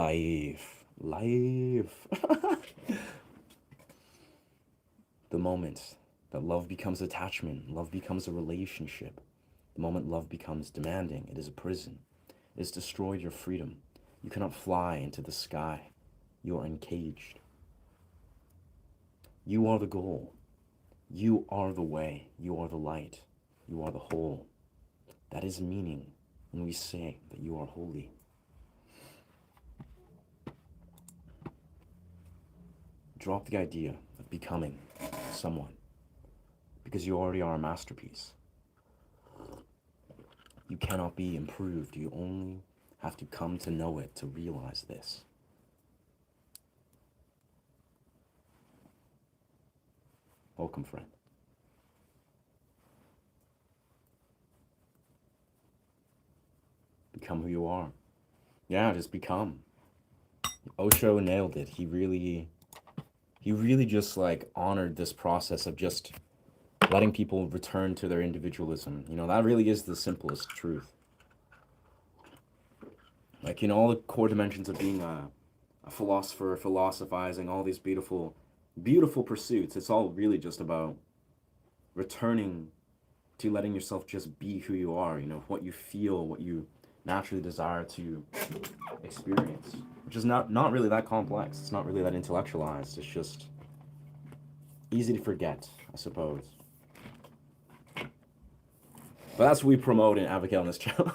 Life. The moment that love becomes attachment, love becomes a relationship, the moment love becomes demanding, it is a prison. It has destroyed your freedom. You cannot fly into the sky. You are encaged. You are the goal. You are the way. You are the light. You are the whole. That is meaning when we say that you are holy. Drop the idea of becoming someone, because you already are a masterpiece. You cannot be improved. You only have to come to know it to realize this. Welcome, friend. Become who you are. Yeah, just become. Osho nailed it. He really just like honored this process of just letting people return to their individualism. You know, that really is the simplest truth. Like, you know, all the core dimensions of being a philosopher, philosophizing, all these beautiful pursuits, it's all really just about returning to letting yourself just be who you are, you know, what you feel, what you naturally desire to experience, which is not really that complex. It's not really that intellectualized. It's just easy to forget, I suppose. But that's what we promote and advocate on this channel.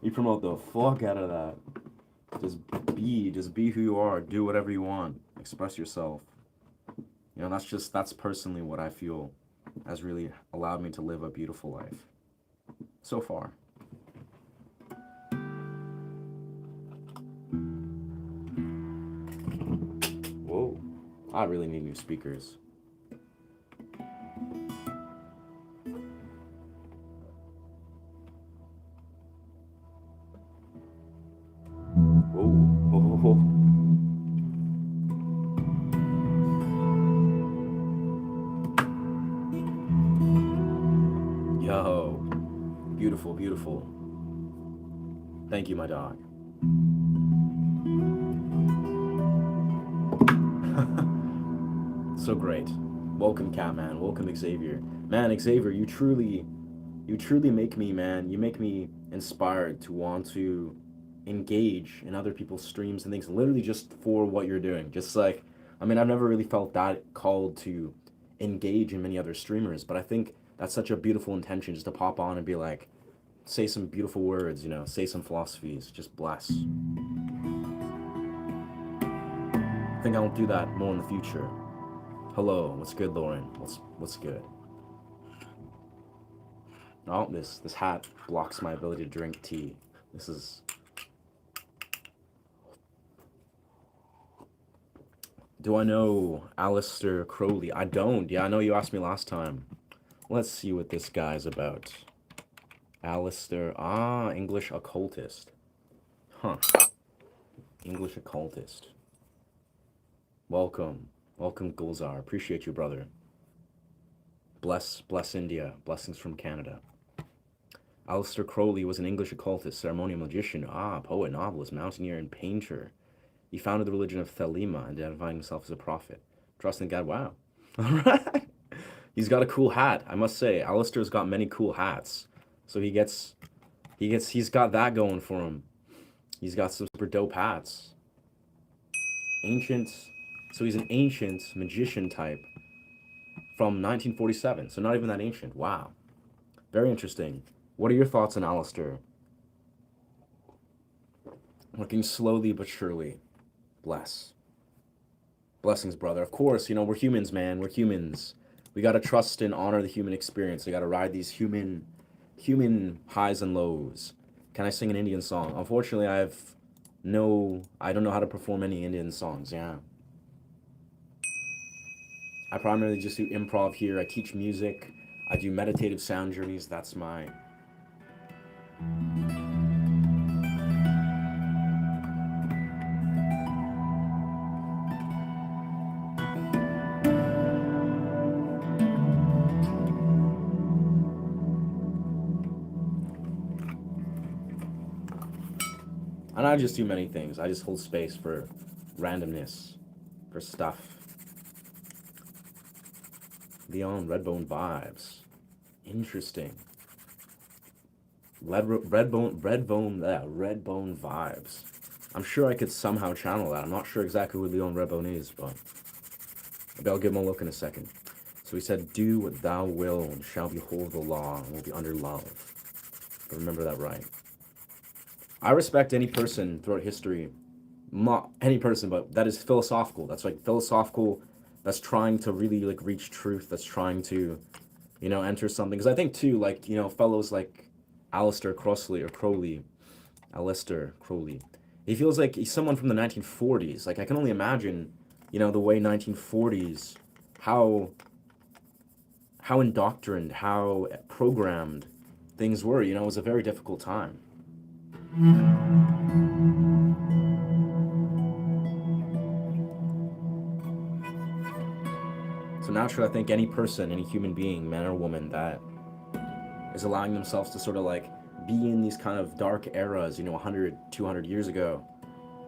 We promote the fuck out of that. Just be who you are. Do whatever you want. Express yourself. You know, that's personally what I feel has really allowed me to live a beautiful life so far. Whoa, I really need new speakers. Yo, beautiful. Thank you, my dog. So great. Welcome, Catman. Welcome, Xavier. Man, Xavier, you truly make me, man. You make me inspired to want to engage in other people's streams and things, literally just for what you're doing. Just like, I mean, I've never really felt that called to engage in many other streamers, but I think that's such a beautiful intention, just to pop on and be like, say some beautiful words, you know, say some philosophies, just bless. I think I'll do that more in the future. Hello, what's good, Lauren? What's good? Oh, this hat blocks my ability to drink tea. This is... Do I know Aleister Crowley? I don't. Yeah, I know you asked me last time. Let's see what this guy's about. Aleister... English occultist. Huh. English occultist. Welcome, Gulzar. Appreciate you, brother. Bless India. Blessings from Canada. Aleister Crowley was an English occultist, ceremonial magician, poet, novelist, mountaineer, and painter. He founded the religion of Thelema, identifying himself as a prophet. Trusting God, wow. All right. He's got a cool hat, I must say. Aleister's got many cool hats. So he's got that going for him. He's got some super dope hats. So he's an ancient magician type from 1947. So not even that ancient. Wow. Very interesting. What are your thoughts on Aleister? Working slowly but surely. Blessings, brother. Of course, you know, we're humans, man. We're humans. We gotta trust and honor the human experience. We gotta ride these human highs and lows. Can I sing an Indian song? Unfortunately, I don't know how to perform any Indian songs, yeah. I primarily just do improv here. I teach music. I do meditative sound journeys. That's my... I And I just do many things. I just hold space for randomness, for stuff. Leon Redbone vibes. Interesting. Redbone vibes. I'm sure I could somehow channel that. I'm not sure exactly who Leon Redbone is, but maybe I'll give him a look in a second. So he said, do what thou will and shall behold the law and will be under love. But remember that right. I respect any person throughout history, not any person, but that is philosophical. That's like philosophical, that's trying to really like reach truth, that's trying to, you know, enter something. Because I think too, like, you know, fellows like Aleister Crowley, he feels like he's someone from the 1940s. Like, I can only imagine, you know, the way 1940s, how indoctrined, how programmed things were. You know, it was a very difficult time. So naturally, I think any person, any human being, man or woman, that is allowing themselves to sort of like be in these kind of dark eras, you know, 100, 200 years ago,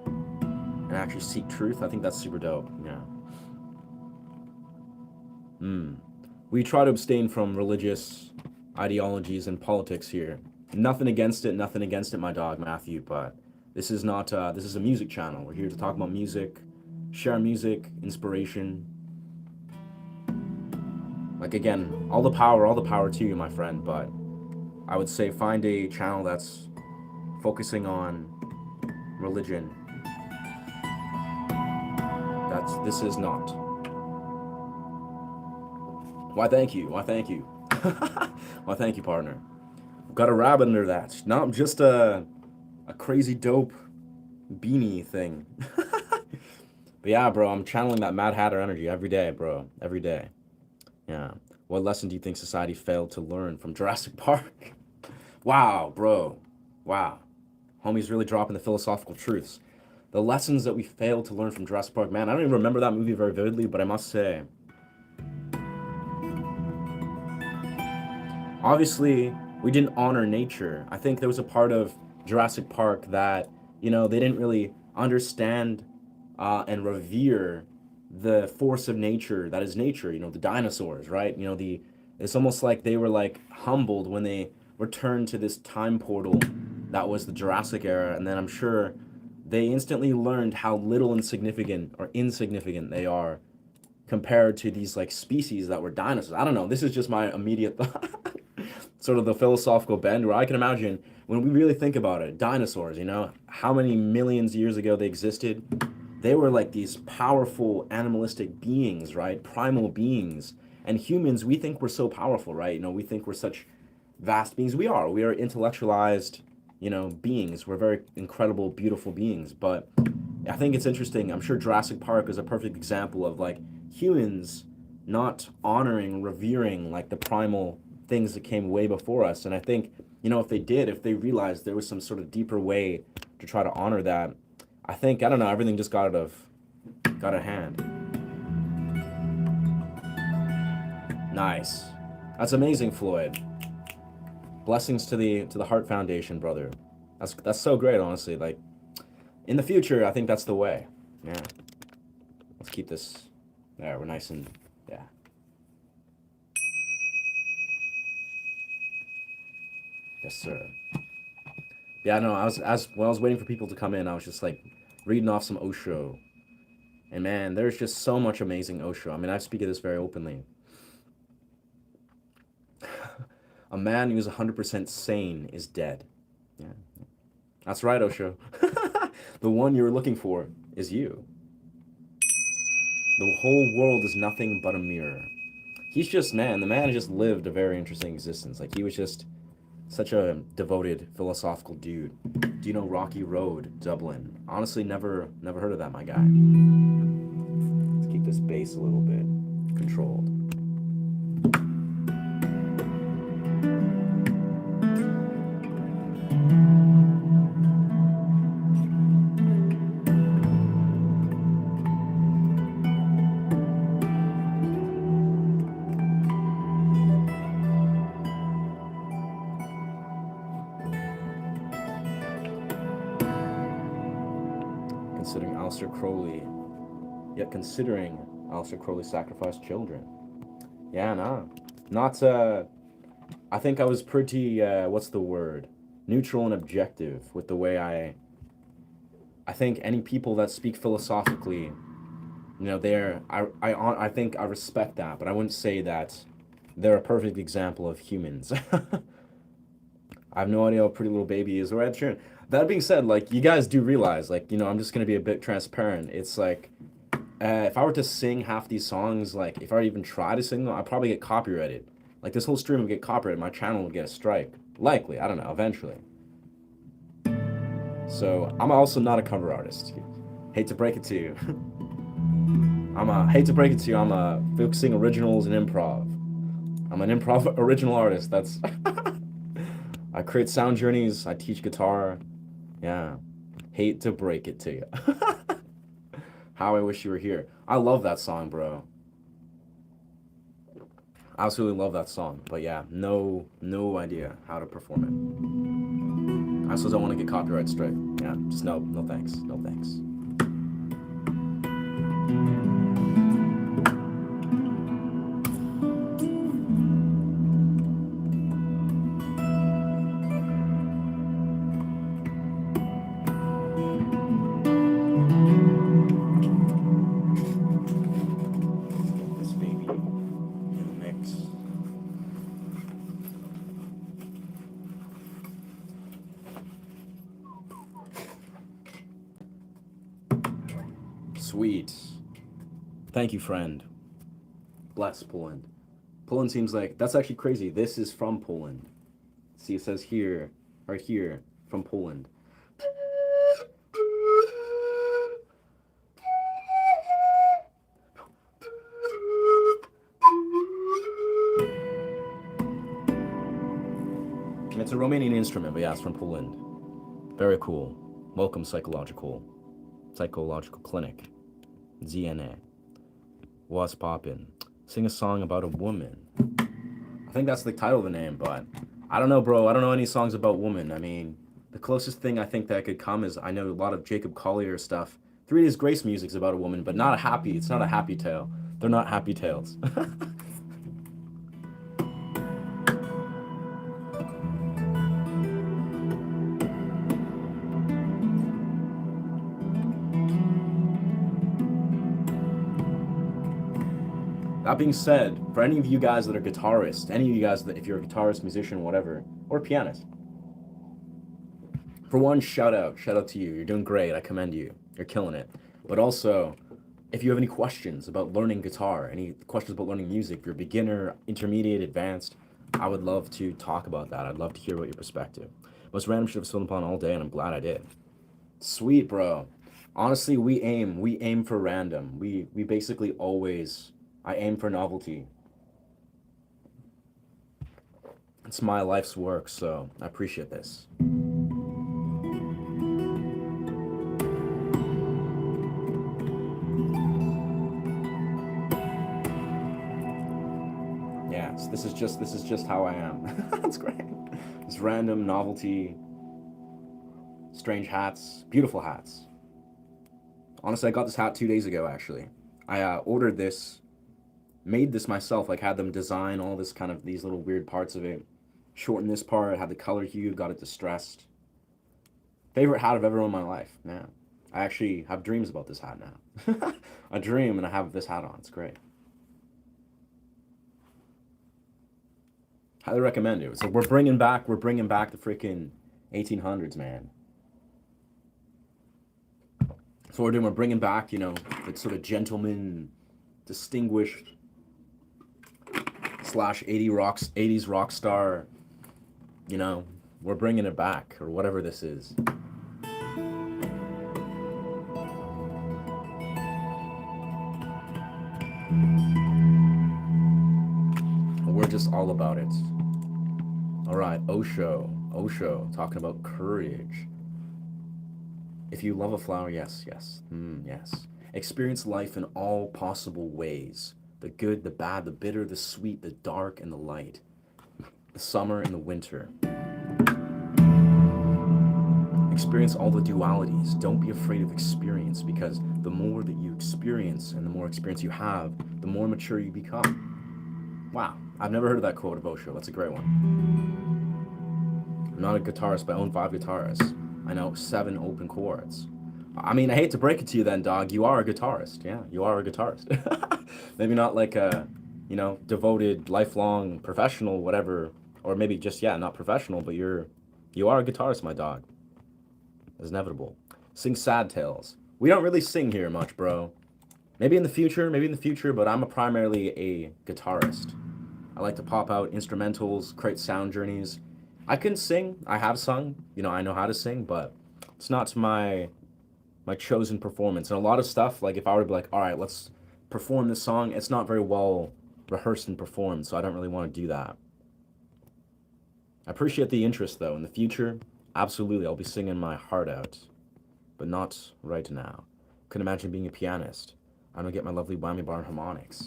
and actually seek truth, I think that's super dope. Yeah. We try to abstain from religious ideologies and politics here. Nothing against it, my dog, Matthew, but this is not, this is a music channel. We're here to talk about music, share music, inspiration. Like, again, all the power to you, my friend, but I would say find a channel that's focusing on religion. This is not. Why thank you, why thank you. Why thank you, partner. Got a rabbit under that. Not just a crazy dope beanie thing. But yeah, bro, I'm channeling that Mad Hatter energy every day, bro. Every day. Yeah. What lesson do you think society failed to learn from Jurassic Park? Wow, bro. Wow. Homie's really dropping the philosophical truths. The lessons that we failed to learn from Jurassic Park. Man, I don't even remember that movie very vividly, but I must say, obviously, we didn't honor nature. I think there was a part of Jurassic Park that, you know, they didn't really understand and revere the force of nature that is nature, you know, the dinosaurs, right? You know, it's almost like they were like humbled when they returned to this time portal that was the Jurassic era, and then I'm sure they instantly learned how little insignificant they are compared to these like species that were dinosaurs. I don't know, this is just my immediate thought. Sort of the philosophical bend, where I can imagine when we really think about it, dinosaurs, you know, how many millions of years ago they existed. They were like these powerful animalistic beings, right? Primal beings. And humans, we think we're so powerful, right? You know, we think we're such vast beings. We are intellectualized, you know, beings. We're very incredible, beautiful beings. But I think it's interesting. I'm sure Jurassic Park is a perfect example of like humans not honoring, revering like the primal things that came way before us. And I think, you know, if they realized there was some sort of deeper way to try to honor that, I think, I don't know, everything just got out of hand. Nice. That's amazing, Floyd. Blessings to the Heart Foundation, brother. That's so great, honestly. Like, in the future, I think that's the way. Yeah. Let's keep this there. We're nice and, yeah. Yes, sir. Yeah, no, I was waiting for people to come in, I was just like reading off some Osho. And man, there's just so much amazing Osho. I mean, I speak of this very openly. A man who's 100% sane is dead. Yeah. That's right, Osho. The one you're looking for is you. The whole world is nothing but a mirror. He's just, man, the man just lived a very interesting existence. Like, he was just such a devoted, philosophical dude. Do you know Rocky Road, Dublin? Honestly, never heard of that, my guy. Let's keep this bass a little bit controlled. considering Aleister Crowley, yet considering Aleister Crowley sacrificed children. Yeah, no. Not, I think I was pretty, what's the word? Neutral and objective with the way I think any people that speak philosophically, you know, I think I respect that, but I wouldn't say that they're a perfect example of humans. I have no idea how Pretty Little Baby is or Ed Sheeran. That being said, like, you guys do realize, like, you know, I'm just gonna be a bit transparent. It's like, if I were to sing half these songs, like, if I were to even try to sing them, I'd probably get copyrighted. Like, this whole stream would get copyrighted, my channel would get a strike. Likely, I don't know, eventually. So, I'm also not a cover artist. Hate to break it to you. Hate to break it to you, I'm focusing originals and improv. I'm an improv original artist, that's... I create sound journeys, I teach guitar. Yeah. Hate to break it to you. How I Wish You Were Here. I love that song, bro. I absolutely love that song. But yeah, no idea how to perform it. I still don't want to get copyright strike. Yeah, just no thanks. No thanks. Sweet. Thank you, friend. Bless Poland. Poland seems like, that's actually crazy. This is from Poland. See, it says here, right here, from Poland. It's a Romanian instrument, but yeah, it's from Poland. Very cool. Welcome, Psychological Clinic. ZNA. What's poppin'? Sing a song about a woman. I think that's the title of the name, but I don't know, bro. I don't know any songs about women. I mean, the closest thing I think that could come is I know a lot of Jacob Collier stuff. 3 Days Grace music's about a woman, but not a happy. It's not a happy tale. They're not happy tales. That being said, for any of you guys that are guitarists, any of you guys that, if you're a guitarist, musician, whatever, or pianist, for one, shout out to you. You're doing great. I commend you. You're killing it. But also, if you have any questions about learning guitar, any questions about learning music, if you're a beginner, intermediate, advanced, I would love to talk about that. I'd love to hear about your perspective. Most random shit I've stumbled upon all day, and I'm glad I did. Sweet, bro. Honestly, we aim for random. We basically always... I aim for novelty. It's my life's work, so I appreciate this. Yeah, so this is just how I am. That's great. It's random, novelty, strange hats, beautiful hats. Honestly, I got this hat 2 days ago, actually. I ordered this, made this myself, like had them design all this kind of, these little weird parts of it. Shorten this part, had the color hue, got it distressed. Favorite hat I've ever worn in my life, yeah. I actually have dreams about this hat now. I dream and I have this hat on, it's great. Highly recommend it. So we're bringing back the freaking 1800s, man. So we're bringing back, you know, the sort of gentleman, distinguished / 80s rock star, you know, we're bringing it back, or whatever this is. We're just all about it. All right, Osho, talking about courage. If you love a flower, yes. Yes. Experience life in all possible ways. The good, the bad, the bitter, the sweet, the dark, and the light. The summer and the winter. Experience all the dualities. Don't be afraid of experience, because the more that you experience and the more experience you have, the more mature you become. Wow, I've never heard of that quote of Osho. That's a great one. I'm not a guitarist, but I own 5 guitars. I know 7 open chords. I mean, I hate to break it to you then, dog. You are a guitarist. Yeah, you are a guitarist. Maybe not like a, you know, devoted, lifelong, professional, whatever. Or maybe just, yeah, not professional, but you are a guitarist, my dog. It's inevitable. Sing sad tales. We don't really sing here much, bro. Maybe in the future, but I'm primarily a guitarist. I like to pop out instrumentals, create sound journeys. I can sing. I have sung. You know, I know how to sing, but it's not my chosen performance. And a lot of stuff, like if I were to be like, all right, let's perform this song, it's not very well rehearsed and performed, so I don't really want to do that. I appreciate the interest, though. In the future, absolutely, I'll be singing my heart out, but not right now. Couldn't imagine being a pianist. I don't get my lovely whammy bar and harmonics.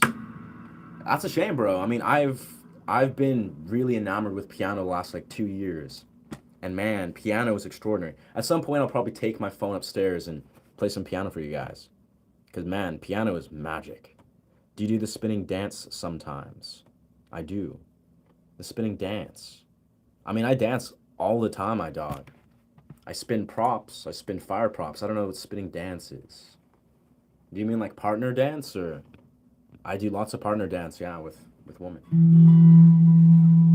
That's a shame, bro. I mean, I've been really enamored with piano the last like 2 years. And man, piano is extraordinary. At some point, I'll probably take my phone upstairs and play some piano for you guys. Because man, piano is magic. Do you do the spinning dance sometimes? I do. The spinning dance. I mean, I dance all the time, my dog. I spin props. I spin fire props. I don't know what spinning dance is. Do you mean like partner dance, or? I do lots of partner dance, yeah, with women.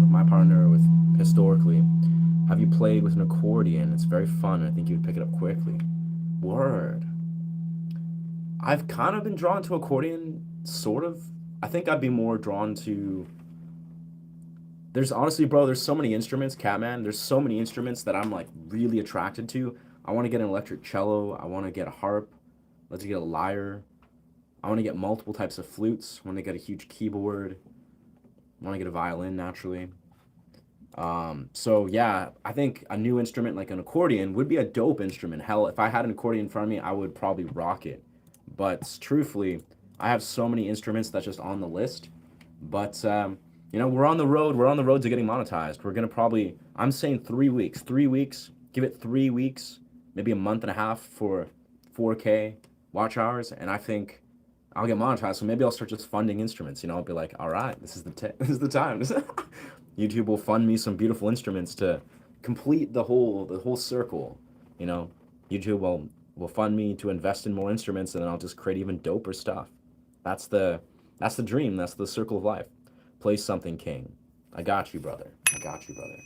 With my partner, with historically. Have you played with an accordion? It's very fun, and I think you would pick it up quickly. Word. I've kind of been drawn to accordion, sort of. I think I'd be more drawn to... There's honestly, bro, there's so many instruments, Catman. There's so many instruments that I'm like really attracted to. I want to get an electric cello. I want to get a harp. Let's get a lyre. I want to get multiple types of flutes. I want to get a huge keyboard. I want to get a violin, naturally. So yeah, I think a new instrument like an accordion would be a dope instrument. Hell, if I had an accordion in front of me, I would probably rock it. But truthfully, I have so many instruments that's just on the list. But you know, we're on the road. We're on the road to getting monetized. We're gonna probably, I'm saying 3 weeks. 3 weeks. Give it 3 weeks, maybe a month and a half for 4K watch hours, and I think I'll get monetized. So maybe I'll start just funding instruments. You know, I'll be like, all right, this is the time. YouTube will fund me some beautiful instruments to complete the whole circle. You know, YouTube will fund me to invest in more instruments, and then I'll just create even doper stuff. That's the dream. That's the circle of life. Play something, King. I got you, brother. I got you, brother.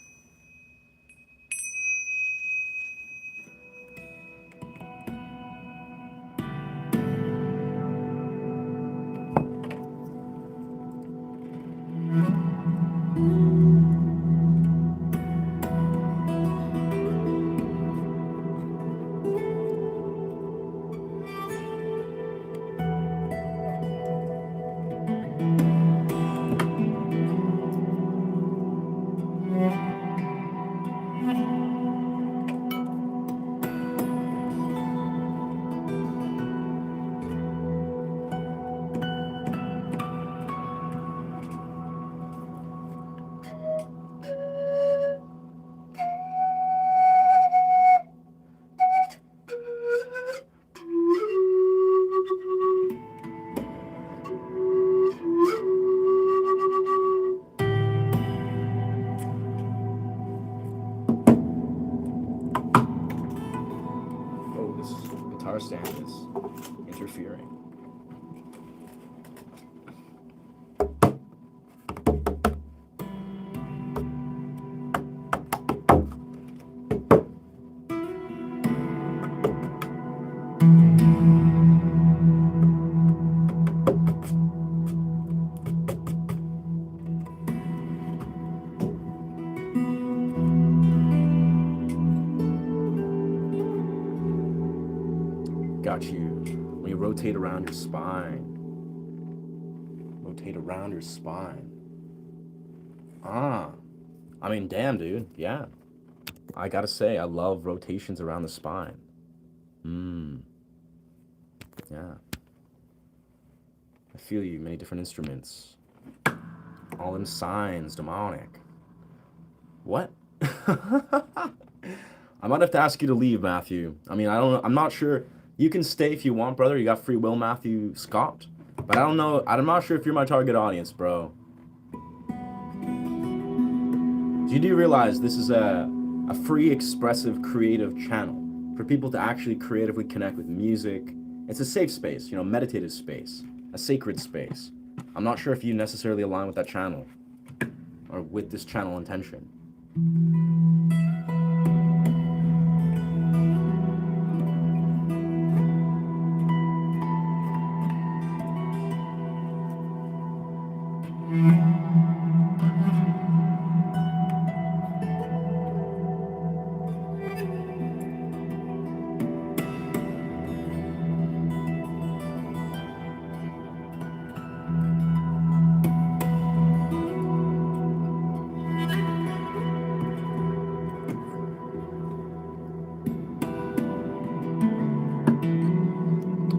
Guitar stand is interfering. Got you. When you rotate around your spine. Rotate around your spine. Ah. I mean, damn, dude. Yeah. I gotta say, I love rotations around the spine. Yeah. I feel you. Many different instruments. All them signs. Demonic. What? I might have to ask you to leave, Matthew. I mean, I don't know. I'm not sure. You can stay if you want, brother. You got free will, Matthew Scott. But I don't know. I'm not sure if you're my target audience, bro. You do realize this is a free, expressive, creative channel for people to actually creatively connect with music. It's a safe space, you know, meditative space, a sacred space. I'm not sure if you necessarily align with that channel or with this channel intention.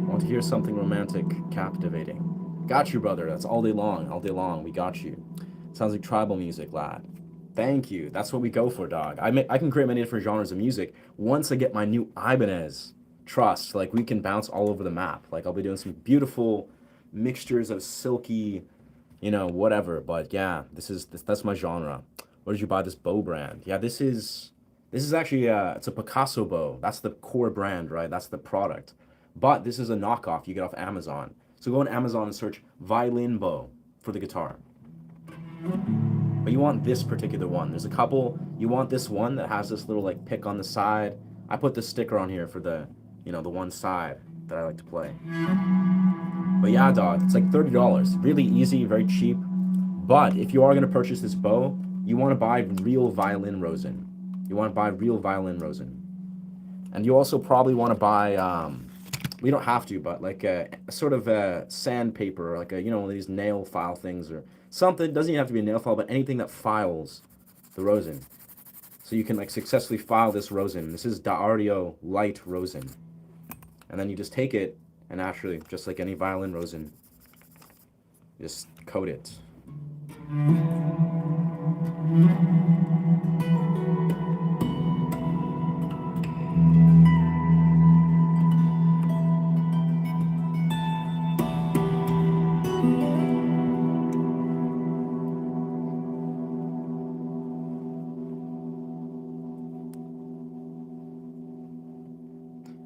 Want to hear something romantic, captivating. Got you, brother. That's all day long. All day long. We got you. Sounds like tribal music, lad. Thank you. That's what we go for, dog. I can create many different genres of music once I get my new Ibanez. Trust, like we can bounce all over the map. Like I'll be doing some beautiful mixtures of silky, you know, whatever. But yeah, that's my genre. Where did you buy this bow brand? Yeah, this is actually it's a Picasso bow. That's the core brand, right? That's the product. But this is a knockoff you get off Amazon. So go on Amazon and search violin bow for the guitar. But you want this particular one. There's a couple. You want this one that has this little like pick on the side. I put the sticker on here for the, you know, the one side that I like to play. But yeah, dog, it's like $30. Really easy, very cheap. But if you are going to purchase this bow, you want to buy real violin rosin. You want to buy real violin rosin. And you also probably want to buy, we don't have to, but like a sort of a sandpaper, or like a, you know, one of these nail file things or something. It doesn't even have to be a nail file, but anything that files the rosin. So you can like successfully file this rosin. This is D'Ardio light rosin. And then you just take it and actually, just like any violin rosin, just coat it.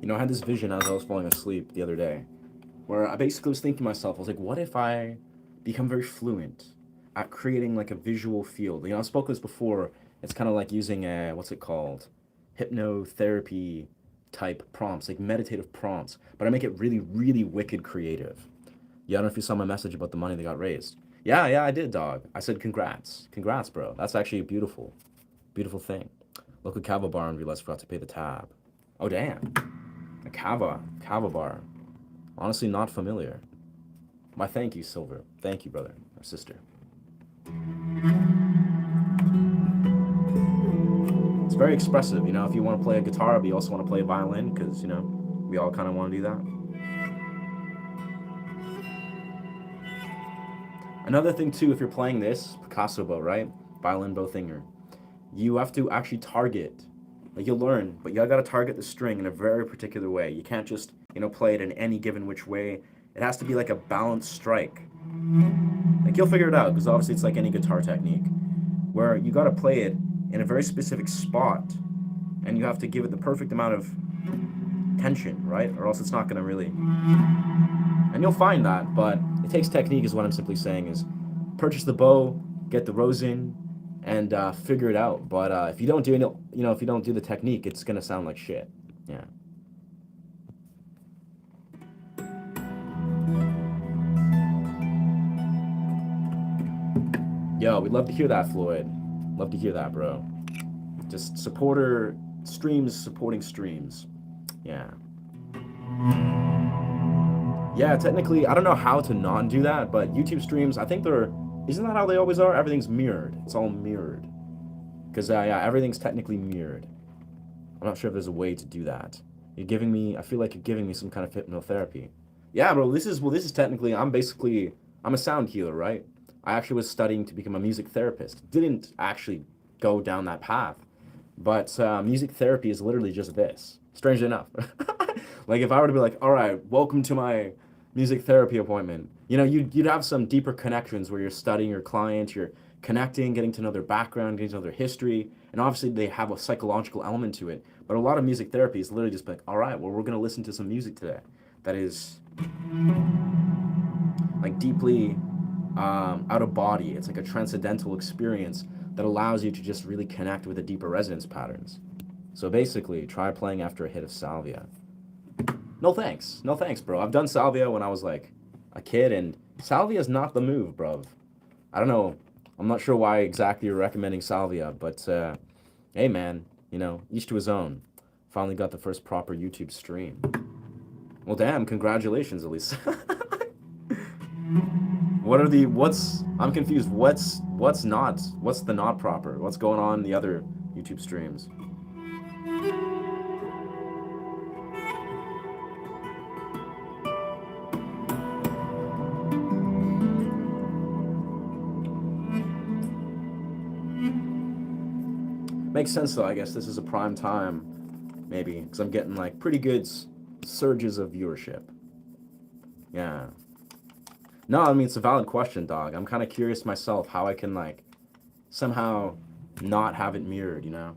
You know, I had this vision as I was falling asleep the other day, where I basically was thinking to myself, I was like, what if I become very fluent at creating like a visual field? You know, I've spoken this before. It's kind of like using what's it called? Hypnotherapy type prompts, like meditative prompts, but I make it really, really wicked creative. Yeah, I don't know if you saw my message about the money that got raised. Yeah, I did, dog. I said congrats. Congrats, bro. That's actually a beautiful, beautiful thing. Local Cava bar and realized I forgot to pay the tab. Oh, damn. A Cava bar. Honestly, not familiar. My thank you, Silver. Thank you, brother or sister. It's very expressive, you know, if you want to play a guitar, but you also want to play a violin, because, you know, we all kind of want to do that. Another thing, too, if you're playing this, Picasso bow, right? Violin bow thinger. You have to actually target. Like, you'll learn, but you gotta target the string in a very particular way. You can't just, you know, play it in any given which way. It has to be like a balanced strike. Like, you'll figure it out, because obviously it's like any guitar technique, where you gotta play it in a very specific spot, and you have to give it the perfect amount of tension, right? Or else it's not gonna really... And you'll find that, but it takes technique is what I'm simply saying, is purchase the bow, get the rosin, and figure it out. But if you don't do it, you know, if you don't do the technique, it's gonna sound like shit. Yeah. Yo, we'd love to hear that, Floyd. Love to hear that, bro. Just streams supporting streams. Yeah. Yeah, technically, I don't know how to not do that, but YouTube streams, I think isn't that how they always are? Everything's mirrored. It's all mirrored. Because, yeah, everything's technically mirrored. I'm not sure if there's a way to do that. I feel like you're giving me some kind of hypnotherapy. Yeah, bro, this is technically, I'm a sound healer, right? I actually was studying to become a music therapist. Didn't actually go down that path. But music therapy is literally just this, strangely enough. Like if I were to be like, all right, welcome to my music therapy appointment, you know, you'd have some deeper connections where you're studying your client, you're connecting, getting to know their background, getting to know their history, and obviously they have a psychological element to it. But a lot of music therapy is literally just like, all right, well, we're going to listen to some music today that is like deeply out of body. It's like a transcendental experience that allows you to just really connect with the deeper resonance patterns. So basically, try playing after a hit of salvia. No thanks. No thanks, bro. I've done salvia when I was like a kid, and salvia is not the move, bro. I don't know. I'm not sure why exactly you're recommending salvia, but hey, man, you know, each to his own. Finally got the first proper YouTube stream. Well, damn, congratulations, Elise. I'm confused. What's the not proper? What's going on in the other YouTube streams? Makes sense though, I guess this is a prime time, maybe, because I'm getting like pretty good surges of viewership. Yeah. No, I mean, it's a valid question, dog. I'm kind of curious myself how I can like somehow not have it mirrored, you know?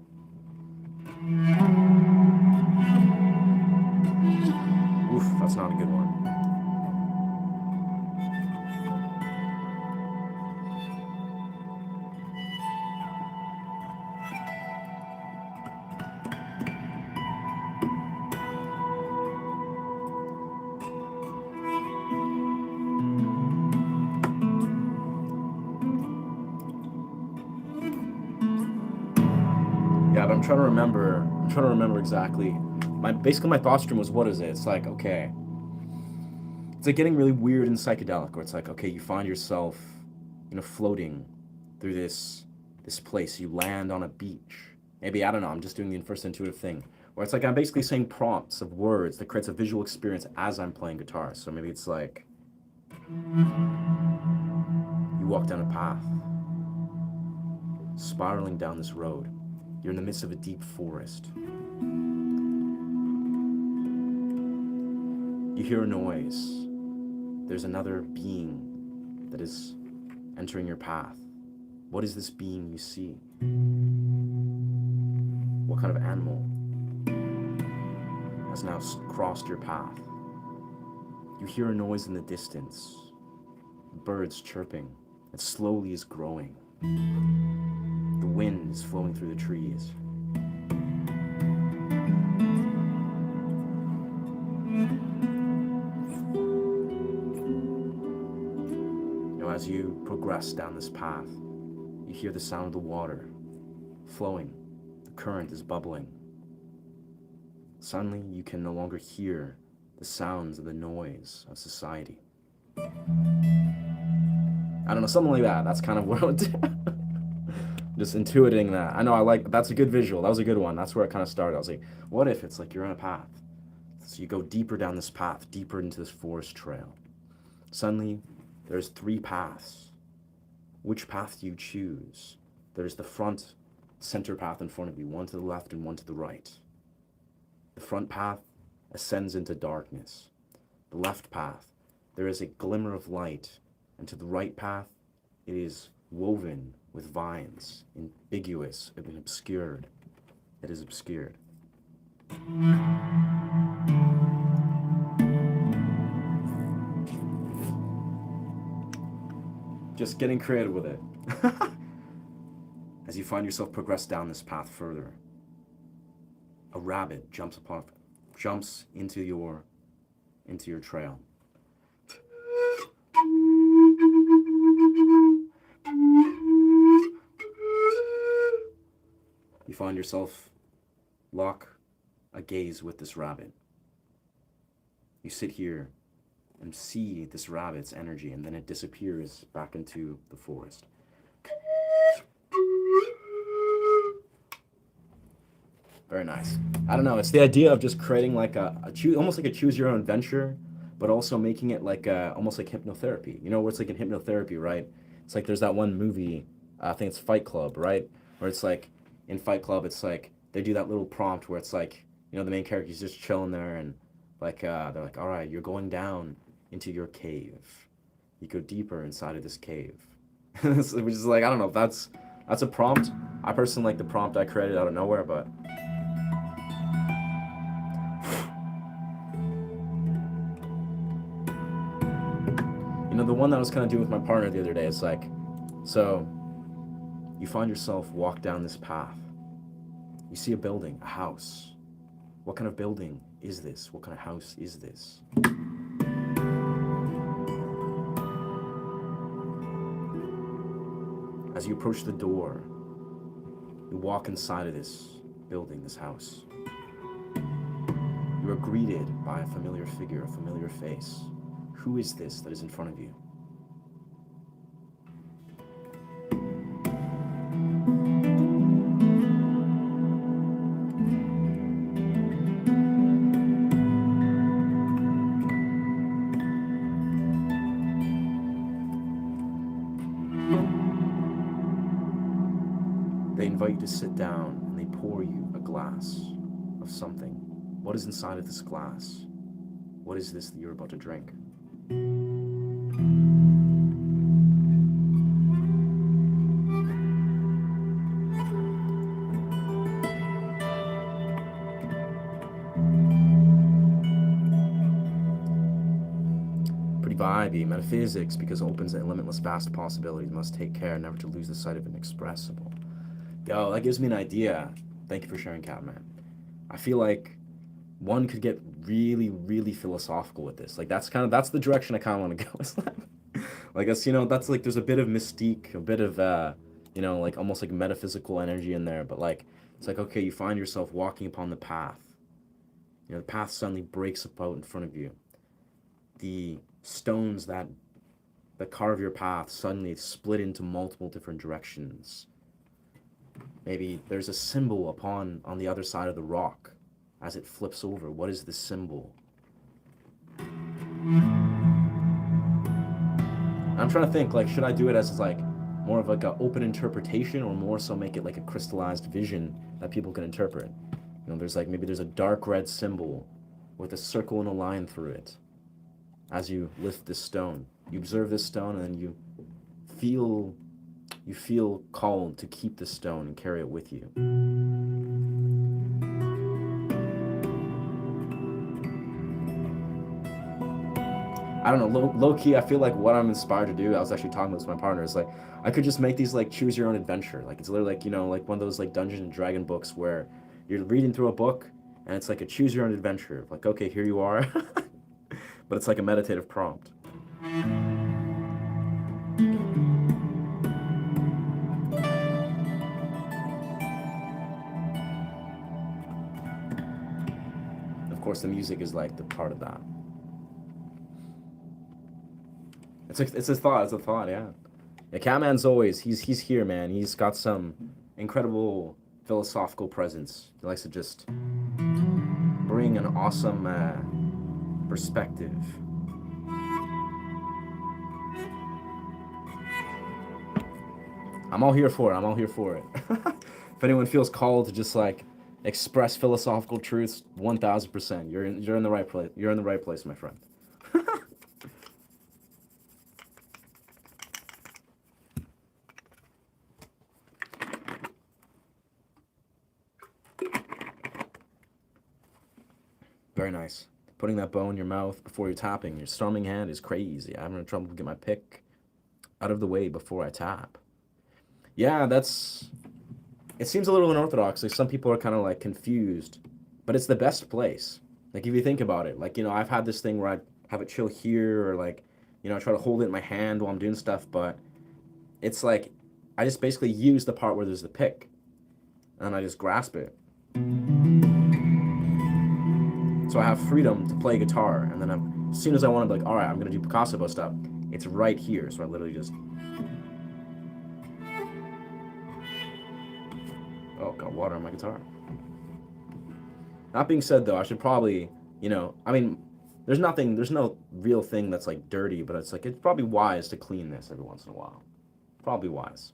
Oof, that's not a good one. Yeah, but I'm trying to remember. I'm trying to remember exactly. Basically my thought stream was, what is it? It's like, okay, it's like getting really weird and psychedelic, where it's like, okay, you find yourself, you know, floating through this place. You land on a beach. Maybe, I don't know. I'm just doing the first intuitive thing, where it's like I'm basically saying prompts of words that creates a visual experience as I'm playing guitar. So maybe it's like you walk down a path, spiraling down this road. You're in the midst of a deep forest. You hear a noise. There's another being that is entering your path. What is this being you see? What kind of animal has now crossed your path? You hear a noise in the distance. Birds chirping. It slowly is growing. The wind is flowing through the trees. As you progress down this path, you hear the sound of the water flowing. The current is bubbling. Suddenly, you can no longer hear the sounds of the noise of society. I don't know, something like that. That's kind of what I would do. Just intuiting that. I know, that's a good visual. That was a good one. That's where it kind of started. I was like, what if it's like you're on a path? So you go deeper down this path, deeper into this forest trail. Suddenly, there's 3 paths. Which path do you choose? There's the front, center path in front of you, one to the left and one to the right. The front path ascends into darkness. The left path, there is a glimmer of light, and to the right path, it is woven with vines, ambiguous and obscured. It is obscured. Just getting creative with it. As you find yourself progress down this path further, a rabbit jumps into your trail. You find yourself lock a gaze with this rabbit. You sit here and see this rabbit's energy, and then it disappears back into the forest. Very nice. I don't know, it's the idea of just creating like almost like a choose your own adventure, but also making it like almost like hypnotherapy. You know, where it's like in hypnotherapy, right? It's like there's that one movie, I think it's Fight Club, right? Where it's like in Fight Club, it's like they do that little prompt where it's like, you know, the main character's just chilling there, and like they're like, all right, you're going down into your cave. You go deeper inside of this cave. Which is like, I don't know if that's a prompt. I personally like the prompt I created out of nowhere, but you know, the one that I was kind of doing with my partner the other day, it's like, so you find yourself walk down this path. You see a building, a house. What kind of building is this? What kind of house is this? As you approach the door, you walk inside of this building, this house. You are greeted by a familiar figure, a familiar face. Who is this that is in front of you? They invite you to sit down and they pour you a glass of something. What is inside of this glass? What is this that you're about to drink? Pretty vibey. Metaphysics, because it opens a limitless vast possibilities, must take care never to lose the sight of inexpressible. Yo, that gives me an idea. Thank you for sharing, Catman. I feel like one could get really, really philosophical with this. Like that's the direction I kind of want to go. It's like it's, you know, that's like there's a bit of mystique, a bit of you know, like almost like metaphysical energy in there. But like it's like, okay, you find yourself walking upon the path. You know, the path suddenly breaks apart in front of you. The stones that carve your path suddenly split into multiple different directions. Maybe there's a symbol on the other side of the rock as it flips over. What is this symbol? I'm trying to think, like, should I do it as like more of like an open interpretation, or more so make it like a crystallized vision that people can interpret? You know, there's like, maybe there's a dark red symbol with a circle and a line through it. As you lift this stone, you observe this stone, and then you feel called to keep the stone and carry it with you. I don't know, low key, I feel like what I'm inspired to do, I was actually talking about this with my partner, is like, I could just make these like choose your own adventure. Like it's literally like, you know, like one of those like Dungeons and Dragon books where you're reading through a book and it's like a choose your own adventure. Like, okay, here you are. But it's like a meditative prompt. Of course, the music is like the part of that. It's a thought, yeah. Yeah, Catman's always, he's here, man. He's got some incredible philosophical presence. He likes to just bring an awesome perspective. I'm all here for it. If anyone feels called to just like express philosophical truths, 1000%. You're in the right place. You're in the right place, my friend. Very nice. Putting that bow in your mouth before you're tapping. Your strumming hand is crazy. I'm having trouble to get my pick out of the way before I tap. Yeah, it seems a little unorthodox. Like some people are kind of like confused, but it's the best place. Like if you think about it, like, you know, I've had this thing where I have it chill here, or like, you know, I try to hold it in my hand while I'm doing stuff, but it's like, I just basically use the part where there's the pick and I just grasp it. So I have freedom to play guitar, and then as soon as I want to be like, all right, I'm going to do Percussive stuff, it's right here. So I literally just, oh, got water on my guitar. That being said, though, I should probably, you know, I mean, there's no real thing that's like dirty, but it's like, it's probably wise to clean this every once in a while. Probably wise.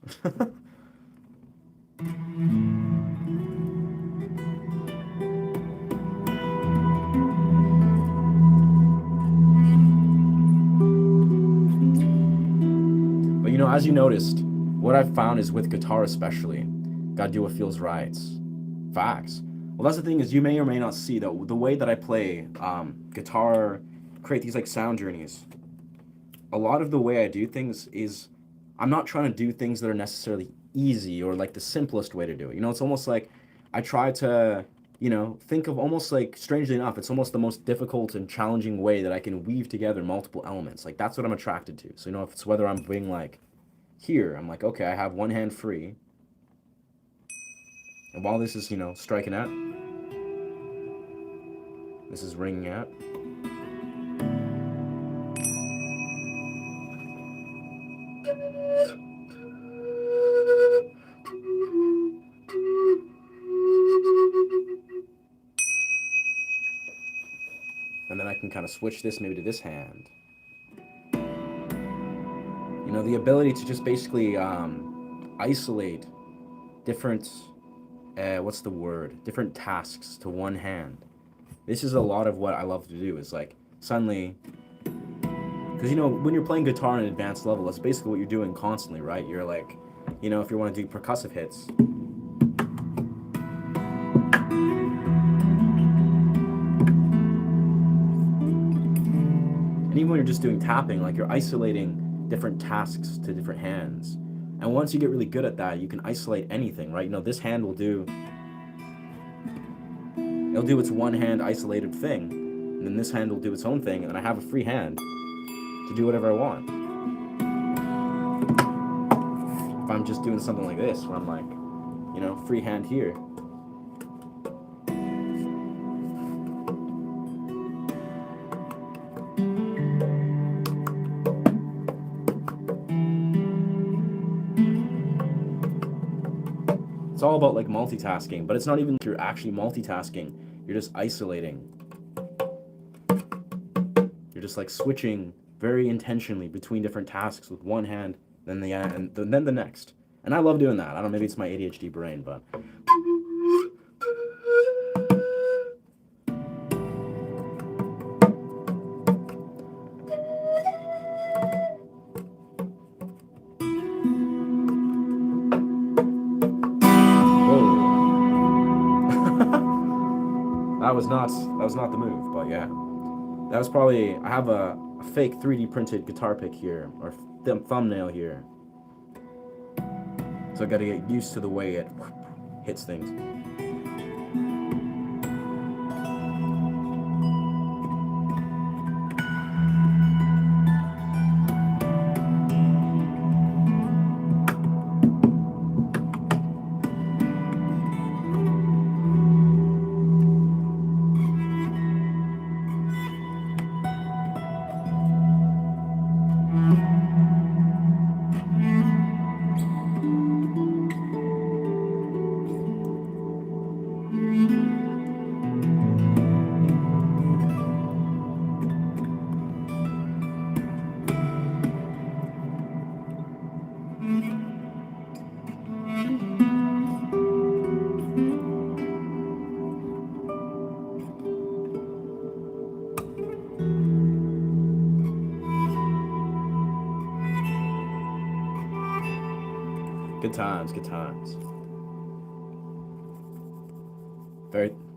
know, as you noticed, what I've found is with guitar especially, gotta do what feels right. Facts. Well, that's the thing, is you may or may not see that the way that I play guitar, create these like sound journeys, a lot of the way I do things is I'm not trying to do things that are necessarily easy or like the simplest way to do it. You know, it's almost like I try to, you know, think of almost like, strangely enough, it's almost the most difficult and challenging way that I can weave together multiple elements. Like that's what I'm attracted to. So, you know, if it's whether I'm being like here, I'm like, okay, I have one hand free. And while this is, you know, striking out, this is ringing out. And then I can kind of switch this maybe to this hand. You know, the ability to just basically isolate different, what's the word? Different tasks to one hand. This is a lot of what I love to do, is like suddenly, because you know, when you're playing guitar on an advanced level, that's basically what you're doing constantly, right? You're like, you know, if you want to do percussive hits, and even when you're just doing tapping, like you're isolating different tasks to different hands. And once you get really good at that, you can isolate anything, right? You know, this hand will do, it'll do its one hand isolated thing, and then this hand will do its own thing, and then I have a free hand to do whatever I want. If I'm just doing something like this, where I'm like, you know, free hand here, it's all about like multitasking, but it's not even like you're actually multitasking, you're just isolating. You're just like switching very intentionally between different tasks with one hand, then then the next. And I love doing that. I don't know, maybe it's my ADHD brain, but that was not the move, but yeah. That was probably, I have a fake 3D printed guitar pick here, or thumbnail here. So I gotta get used to the way it hits things. Good times, good times.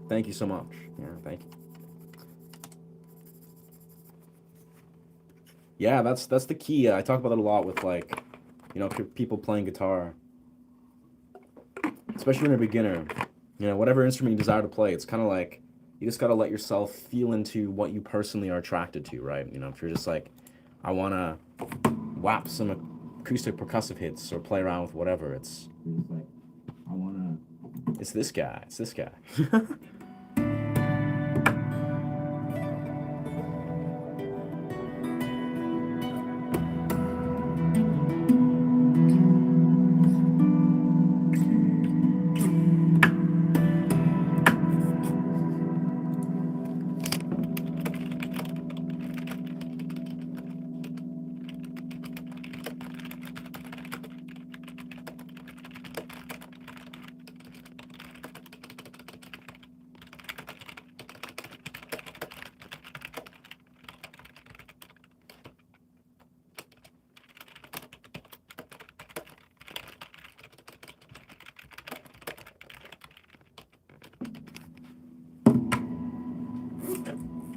Thank you so much. Yeah, thank you. Yeah, that's the key. I talk about it a lot with like, you know, people playing guitar, especially when you're a beginner. You know, whatever instrument you desire to play, it's kind of like you just gotta let yourself feel into what you personally are attracted to, right? You know, if you're just like, I wanna whap some acoustic percussive hits or play around with whatever, it's like, it's this guy, it's this guy.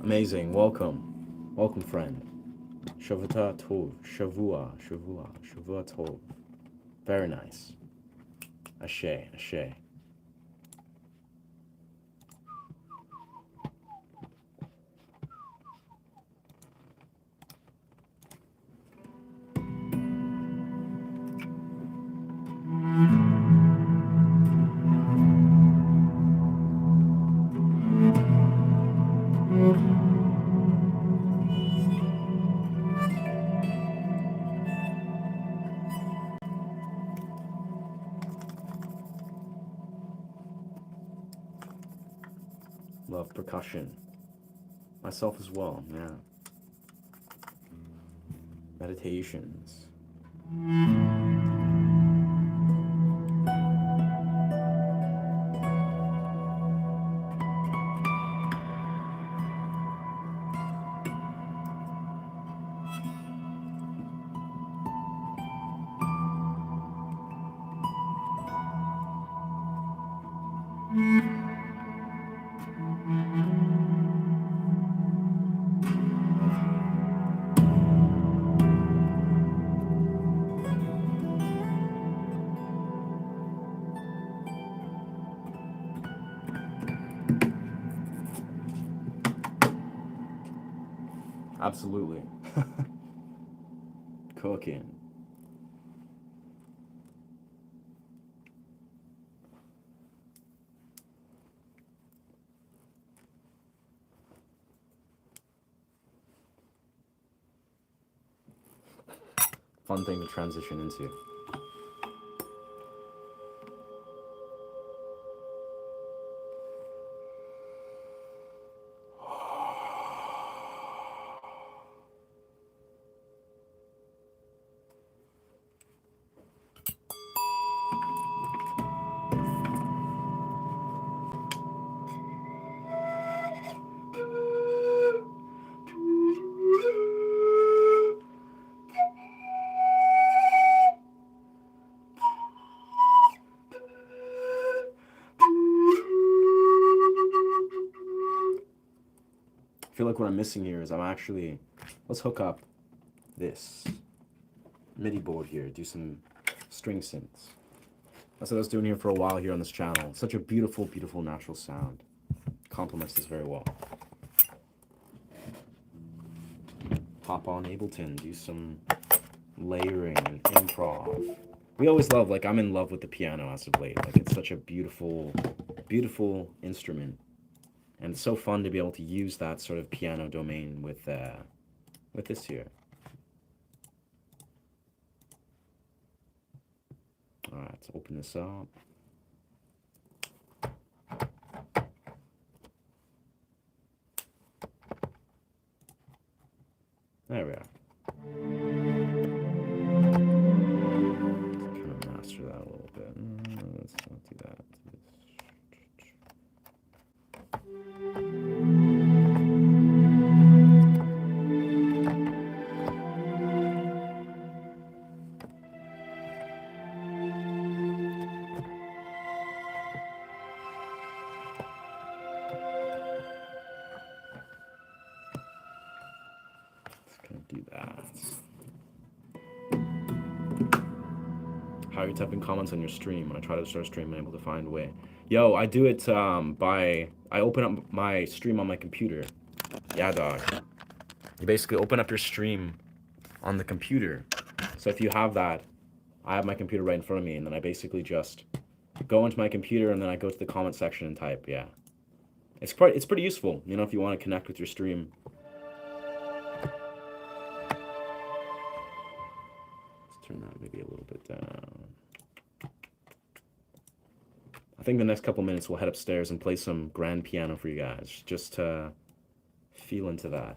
Amazing. Welcome. Welcome, friend. Shavua Tov. Shavua Tov. Very nice. Ashe, ashe. Love percussion. Myself as well, yeah. Meditations. Absolutely. Cooking. Fun thing to transition into. I feel like what I'm missing here is let's hook up this MIDI board here, do some string synths. That's what I was doing here for a while here on this channel. Such a beautiful, beautiful natural sound. Complements this very well. Hop on Ableton, do some layering and improv. We always love, like, I'm in love with the piano as of late. Like, it's such a beautiful, beautiful instrument. And it's so fun to be able to use that sort of piano domain with this here. All right, let's open this up. There we are. Kind of master that a little bit. Let's not do that. Do that. How are you typing comments on your stream? When I try to start a stream, I'm able to find a way. Yo, I do it I open up my stream on my computer. Yeah, dog. You basically open up your stream on the computer. So if you have that, I have my computer right in front of me, and then I basically just go into my computer, and then I go to the comment section and type. Yeah, it's pretty useful, you know, if you want to connect with your stream. Turn that maybe a little bit down. I think the next couple minutes we'll head upstairs and play some grand piano for you guys, just to feel into that.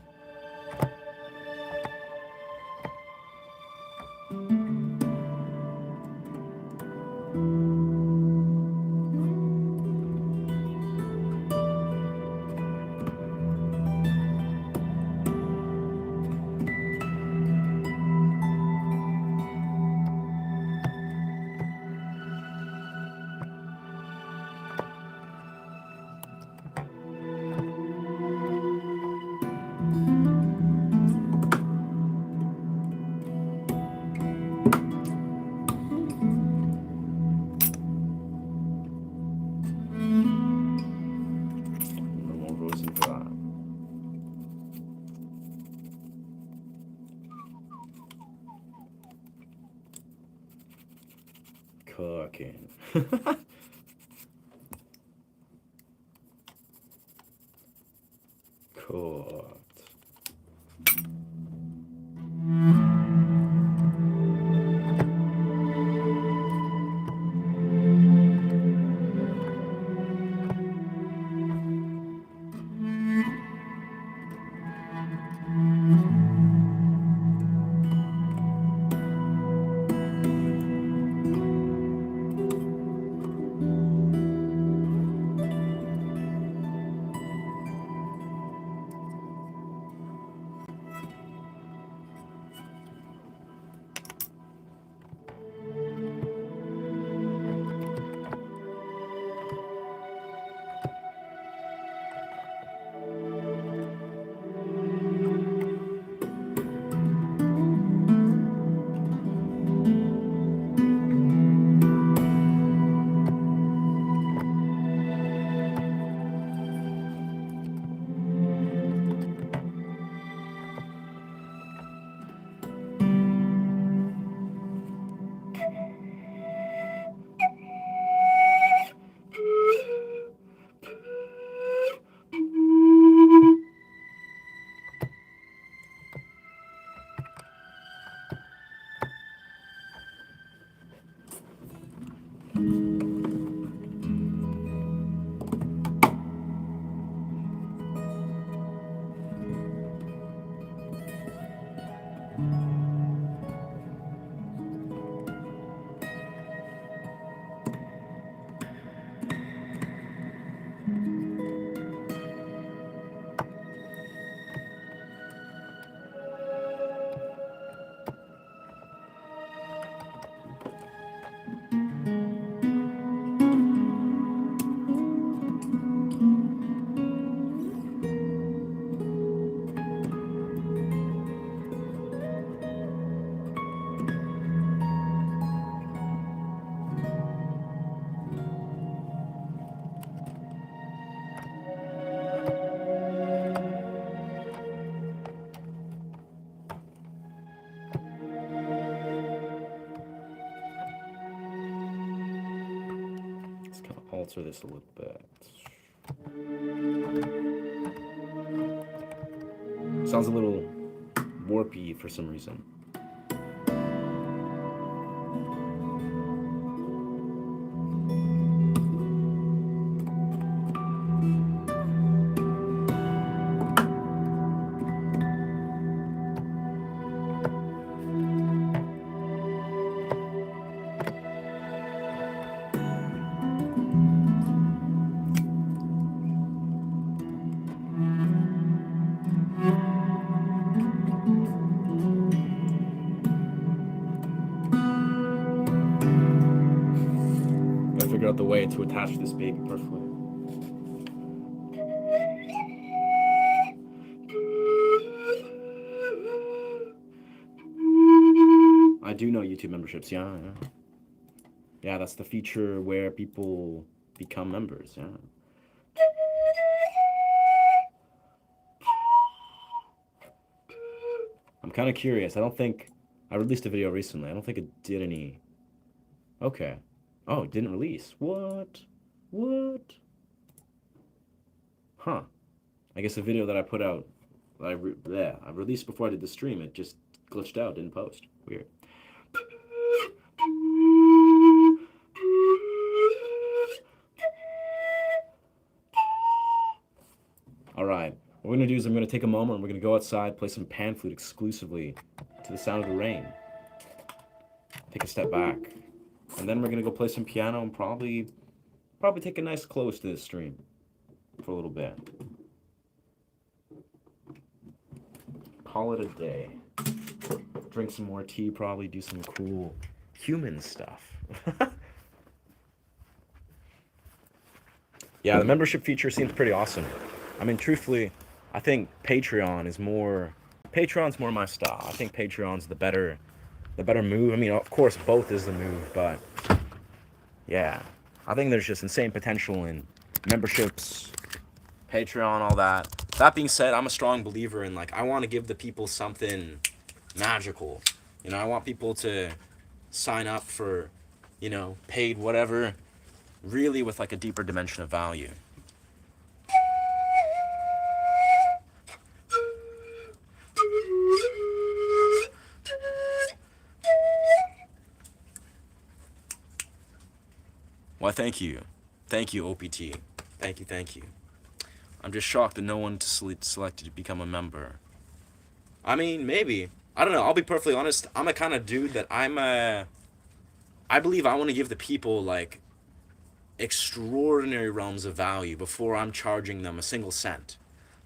Cooking. Cooked. Alter this a little bit. Sounds a little warpy for some reason. Figure out the way to attach this baby perfectly. I do know YouTube memberships, yeah. Yeah, that's the feature where people become members, yeah. I'm kind of curious. I don't think I released a video recently. I don't think it did any. Okay. Oh, it didn't release. What? What? Huh. I guess the video that I put out, I released before I did the stream, it just glitched out, didn't post. Weird. All right. What we're going to do is I'm going to take a moment and we're going to go outside, play some pan flute exclusively to the sound of the rain. Take a step back. And then we're going to go play some piano and probably take a nice close to this stream for a little bit. Call it a day. Drink some more tea, probably do some cool human stuff. Yeah, the membership feature seems pretty awesome. I mean, truthfully, I think Patreon's more my style. I think Patreon's the better move. I mean, of course, both is the move, but yeah, I think there's just insane potential in memberships, Patreon, all that. That being said, I'm a strong believer in, like, I want to give the people something magical. You know, I want people to sign up for you know, paid whatever, really with like a deeper dimension of value. Well, thank you. Thank you, OPT. Thank you, thank you. I'm just shocked that no one selected to become a member. I mean, maybe. I don't know. I'll be perfectly honest. I'm a kind of dude that I believe I want to give the people, like, extraordinary realms of value before I'm charging them a single cent.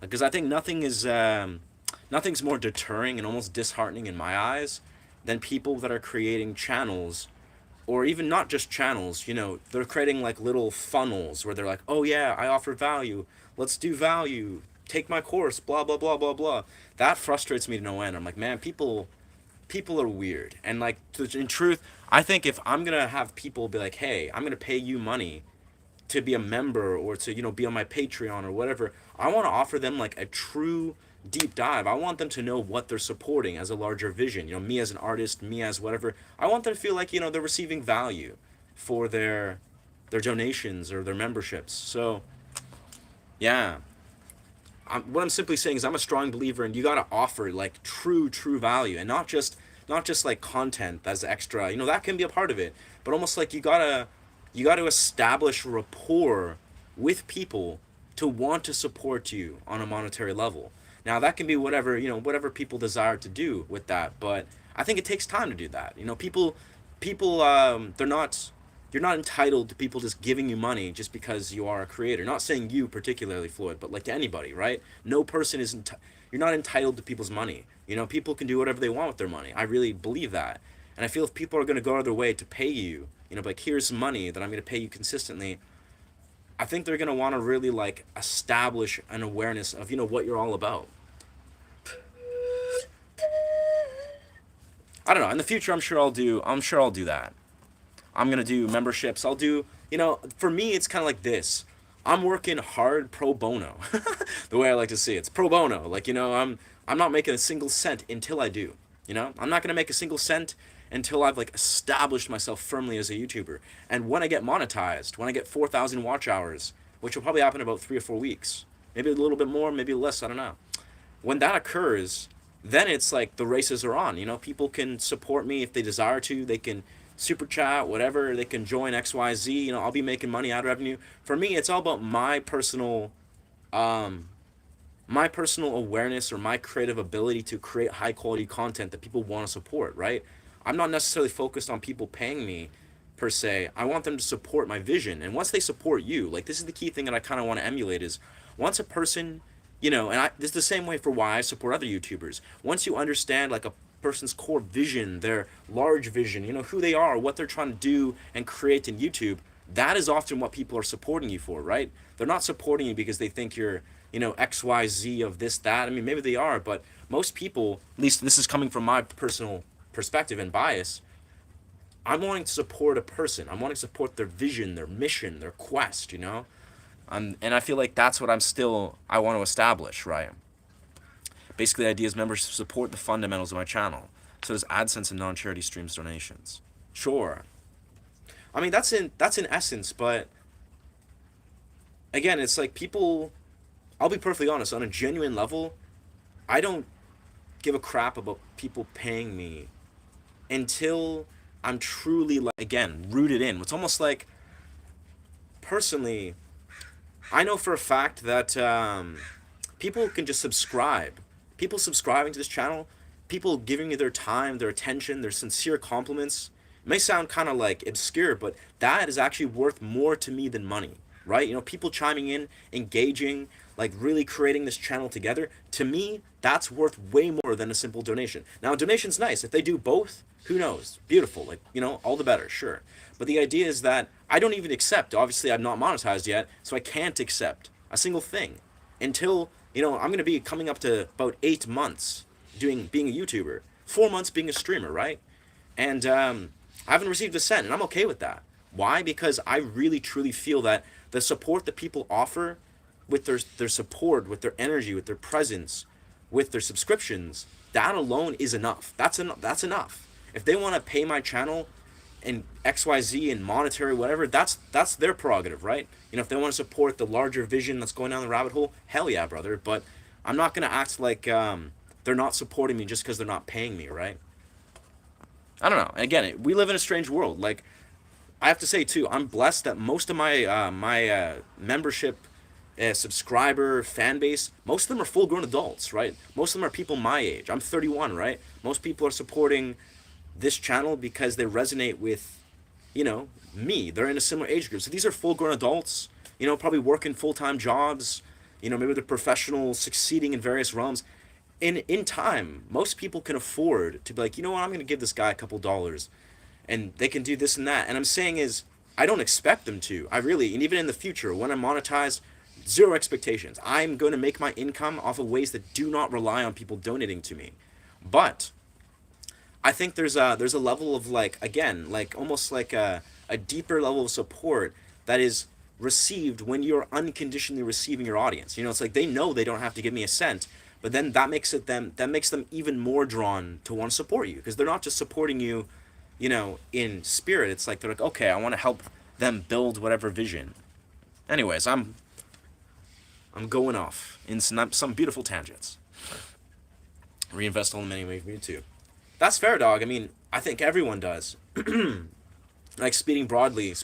Because I think nothing's more deterring and almost disheartening in my eyes than people that are creating channels, or even not just channels, you know, they're creating like little funnels where they're like, oh yeah, I offer value, let's do value, take my course, blah, blah, blah, blah, blah. That frustrates me to no end. I'm like, man, people are weird. And like, in truth, I think if I'm going to have people be like, hey, I'm going to pay you money to be a member or to, you know, be on my Patreon or whatever, I want to offer them like a true deep dive. I want them to know what they're supporting as a larger vision. You know, me as an artist, me as whatever. I want them to feel like, you know, they're receiving value for their donations or their memberships. So, yeah. What I'm simply saying is I'm a strong believer in you got to offer like true value, and not just like content that's extra. You know, that can be a part of it, but almost like you got to establish rapport with people to want to support you on a monetary level. Now that can be whatever, you know, whatever people desire to do with that, but I think it takes time to do that. You know, people they're not you're not entitled to people just giving you money just because you are a creator. Not saying you particularly, Floyd, but like to anybody, right? No person is you're not entitled to people's money. You know, people can do whatever they want with their money. I really believe that. And I feel if people are going to go out of their way to pay you, you know, like here's some money that I'm going to pay you consistently, I think they're going to want to really like establish an awareness of, you know, what you're all about. I don't know. In the future, I'm sure I'll do that. I'm going to do memberships. I'll do, you know, for me, it's kind of like this. I'm working hard pro bono. The way I like to see it. It's pro bono. Like, you know, I'm not making a single cent until I do. You know, I'm not going to make a single cent until I've like established myself firmly as a YouTuber. And when I get monetized, when I get 4,000 watch hours, which will probably happen in about 3 or 4 weeks, maybe a little bit more, maybe less, I don't know. When that occurs, then it's like the races are on. You know, people can support me if they desire to. They can super chat, whatever. They can join XYZ. You know, I'll be making money, ad revenue. For me, it's all about my personal awareness or my creative ability to create high quality content that people want to support, right? I'm not necessarily focused on people paying me per se. I want them to support my vision. And once they support you, like this is the key thing that I kind of want to emulate is once a person, you know, and this is the same way for why I support other YouTubers. Once you understand like a person's core vision, their large vision, you know, who they are, what they're trying to do and create in YouTube, that is often what people are supporting you for, right? They're not supporting you because they think you're, you know, XYZ of this, that. I mean, maybe they are, but most people, at least this is coming from my personal perspective and bias, I'm wanting to support a person. I'm wanting to support their vision, their mission, their quest, you know? And I feel like that's what I want to establish, right? Basically, the idea is members support the fundamentals of my channel. So there's AdSense and non-charity streams donations. Sure. I mean, that's in essence, but again, it's like people, I'll be perfectly honest, on a genuine level, I don't give a crap about people paying me until I'm truly, like, again, rooted in. It's almost like, personally, I know for a fact that people can just subscribe. People subscribing to this channel, people giving me their time, their attention, their sincere compliments. It may sound kind of like obscure, but that is actually worth more to me than money, right? You know, people chiming in, engaging, like really creating this channel together. To me, that's worth way more than a simple donation. Now, a donation's nice. If they do both, who knows? Beautiful. Like, you know, all the better, sure. But the idea is that I don't even accept. Obviously, I'm not monetized yet, so I can't accept a single thing until, you know, I'm going to be coming up to about 8 months being a YouTuber, 4 months being a streamer, right? And I haven't received a cent, and I'm okay with that. Why? Because I really, truly feel that the support that people offer with their support, with their energy, with their presence, with their subscriptions, that alone is enough. That's enough. If they want to pay my channel and XYZ and monetary, whatever, that's their prerogative, right? You know, if they want to support the larger vision that's going down the rabbit hole, hell yeah, brother. But I'm not going to act like they're not supporting me just because they're not paying me, right? I don't know. And again, we live in a strange world. Like, I have to say too, I'm blessed that most of my membership, subscriber, fan base, most of them are full grown adults, right? Most of them are people my age. I'm 31, right? Most people are supporting this channel because they resonate with, you know, me. They're in a similar age group. So these are full grown adults, you know, probably working full time jobs, you know, maybe they're professionals succeeding in various realms. In time, most people can afford to be like, you know what, I'm going to give this guy a couple dollars, and they can do this and that. And I'm saying is, I don't expect them to. I really, and even in the future, when I'm monetized, zero expectations. I'm going to make my income off of ways that do not rely on people donating to me. But I think there's a level of, like, again, like almost like a deeper level of support that is received when you're unconditionally receiving your audience. You know, it's like they know they don't have to give me a cent, but then that makes them even more drawn to want to support you, because they're not just supporting you, you know, in spirit. It's like they're like, okay, I want to help them build whatever vision. Anyways, I'm going off in some beautiful tangents. Reinvest all the money we need to. That's fair, dog. I mean, I think everyone does. Like, speaking broadly,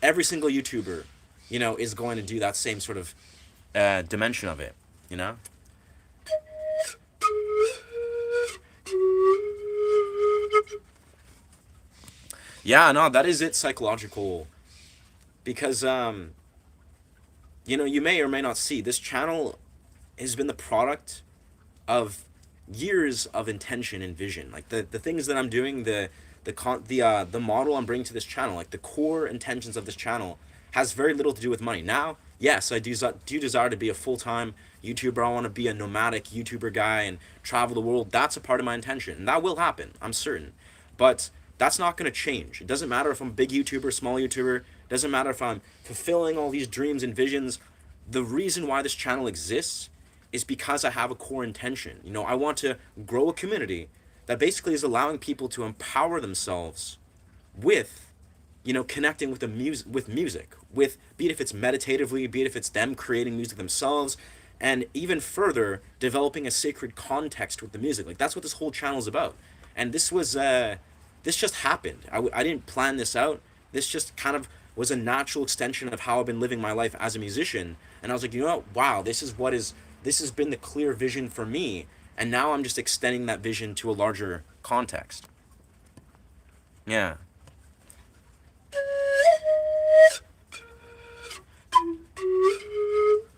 every single YouTuber, you know, is going to do that same sort of dimension of it, you know? Yeah, no, that is it, psychological. Because, you know, you may or may not see, this channel has been the product of years of intention and vision. Like, the things that I'm doing, the model I'm bringing to this channel, like the core intentions of this channel, has very little to do with money. Now, yes, I do desire to be a full-time YouTuber. I want to be a nomadic YouTuber guy and travel the world. That's a part of my intention, and that will happen, I'm certain. But that's not going to change. It doesn't matter if I'm a big YouTuber, small YouTuber. It doesn't matter if I'm fulfilling all these dreams and visions. The reason why this channel exists is because I have a core intention. You know, I want to grow a community that basically is allowing people to empower themselves with, you know, connecting with music, be it if it's meditatively, be it if it's them creating music themselves, and even further developing a sacred context with the music. Like, that's what this whole channel is about. And this just happened. I didn't plan this out. This just kind of was a natural extension of how I've been living my life as a musician. And I was like, you know what? Wow, this has been the clear vision for me. And now I'm just extending that vision to a larger context. Yeah.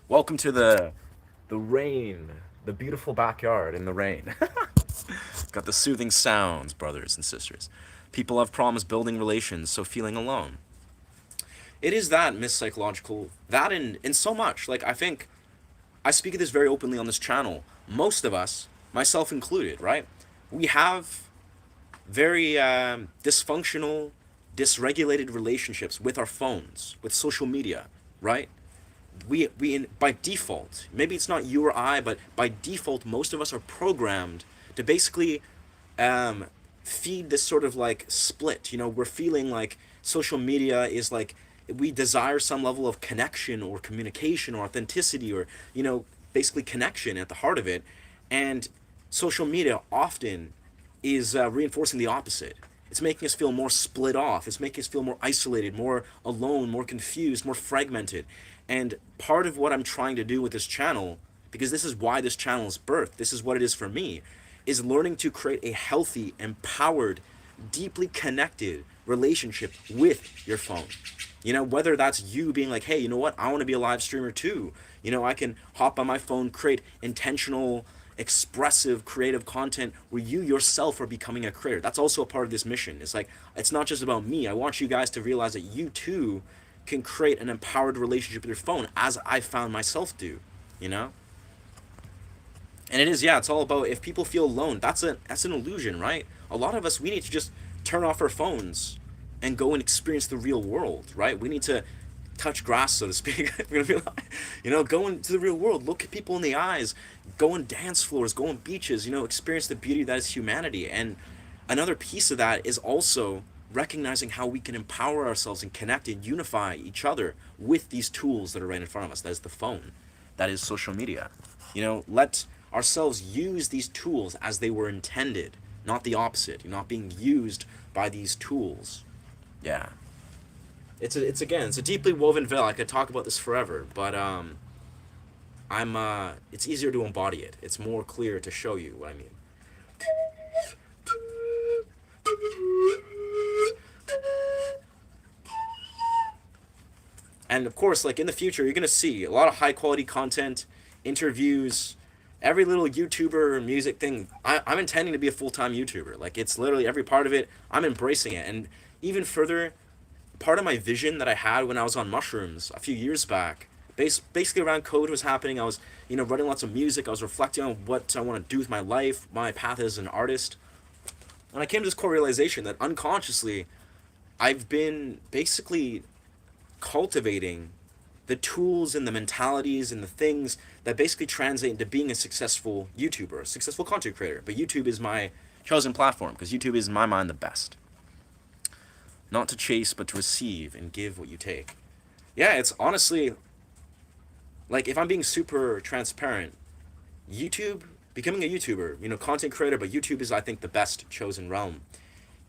Welcome to the rain, the beautiful backyard in the rain. Got the soothing sounds, brothers and sisters. People have problems building relations, so feeling alone. It is that, Miss Psychological, that and so much. Like, I think I speak of this very openly on this channel. Most of us, myself included, right? We have very dysfunctional, dysregulated relationships with our phones, with social media, right? We by default, maybe it's not you or I, but by default, most of us are programmed to basically feed this sort of like split. You know, we're feeling like social media is like, we desire some level of connection or communication or authenticity or, you know, basically connection at the heart of it. And social media often is reinforcing the opposite. It's making us feel more split off. It's making us feel more isolated, more alone, more confused, more fragmented. And part of what I'm trying to do with this channel, because this is why this channel is birthed, this is what it is for me, is learning to create a healthy, empowered, deeply connected relationship with your phone. You know, whether that's you being like, hey, you know what, I want to be a live streamer too. You know, I can hop on my phone, create intentional, expressive, creative content where you yourself are becoming a creator. That's also a part of this mission. It's like, it's not just about me. I want you guys to realize that you too can create an empowered relationship with your phone, as I found myself do, you know? And it is, yeah, it's all about, if people feel alone, that's an illusion, right? A lot of us, we need to just turn off our phones and go and experience the real world, right? We need to touch grass, so to speak. We're gonna be like, you know, go into the real world, look at people in the eyes, go on dance floors, go on beaches, you know, experience the beauty that is humanity. And another piece of that is also recognizing how we can empower ourselves and connect and unify each other with these tools that are right in front of us. That is the phone. That is social media. Let ourselves use these tools as they were intended, not the opposite. You're not being used by these tools. Yeah. It's a deeply woven veil. I could talk about this forever, but it's easier to embody it. It's more clear to show you what I mean. And of course, like in the future, you're going to see a lot of high quality content, interviews, every little YouTuber music thing. I'm intending to be a full-time YouTuber. Like, it's literally every part of it. I'm embracing it. And even further, part of my vision that I had when I was on mushrooms a few years back, basically around COVID was happening. I was, writing lots of music. I was reflecting on what I want to do with my life, my path as an artist. And I came to this core realization that unconsciously, I've been basically cultivating the tools and the mentalities and the things that basically translate into being a successful YouTuber, a successful content creator. But YouTube is my chosen platform because YouTube is, in my mind, the best. Not to chase, but to receive and give what you take. Yeah, it's honestly, like, if I'm being super transparent, becoming a YouTuber, content creator, but YouTube is, I think, the best chosen realm.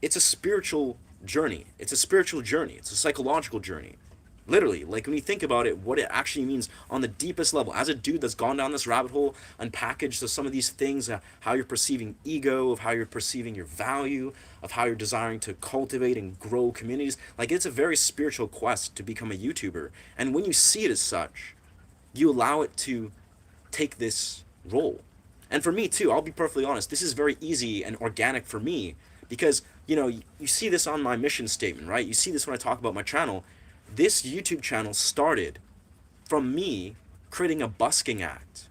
It's a spiritual journey. It's a spiritual journey. It's a psychological journey. Literally, like when you think about it, what it actually means on the deepest level, as a dude that's gone down this rabbit hole, unpackaged so some of these things, how you're perceiving ego, of how you're perceiving your value, of how you're desiring to cultivate and grow communities. Like, it's a very spiritual quest to become a YouTuber. And when you see it as such, you allow it to take this role. And for me too, I'll be perfectly honest, this is very easy and organic for me because, you see this on my mission statement, right? You see this when I talk about my channel. This YouTube channel started from me creating a busking act.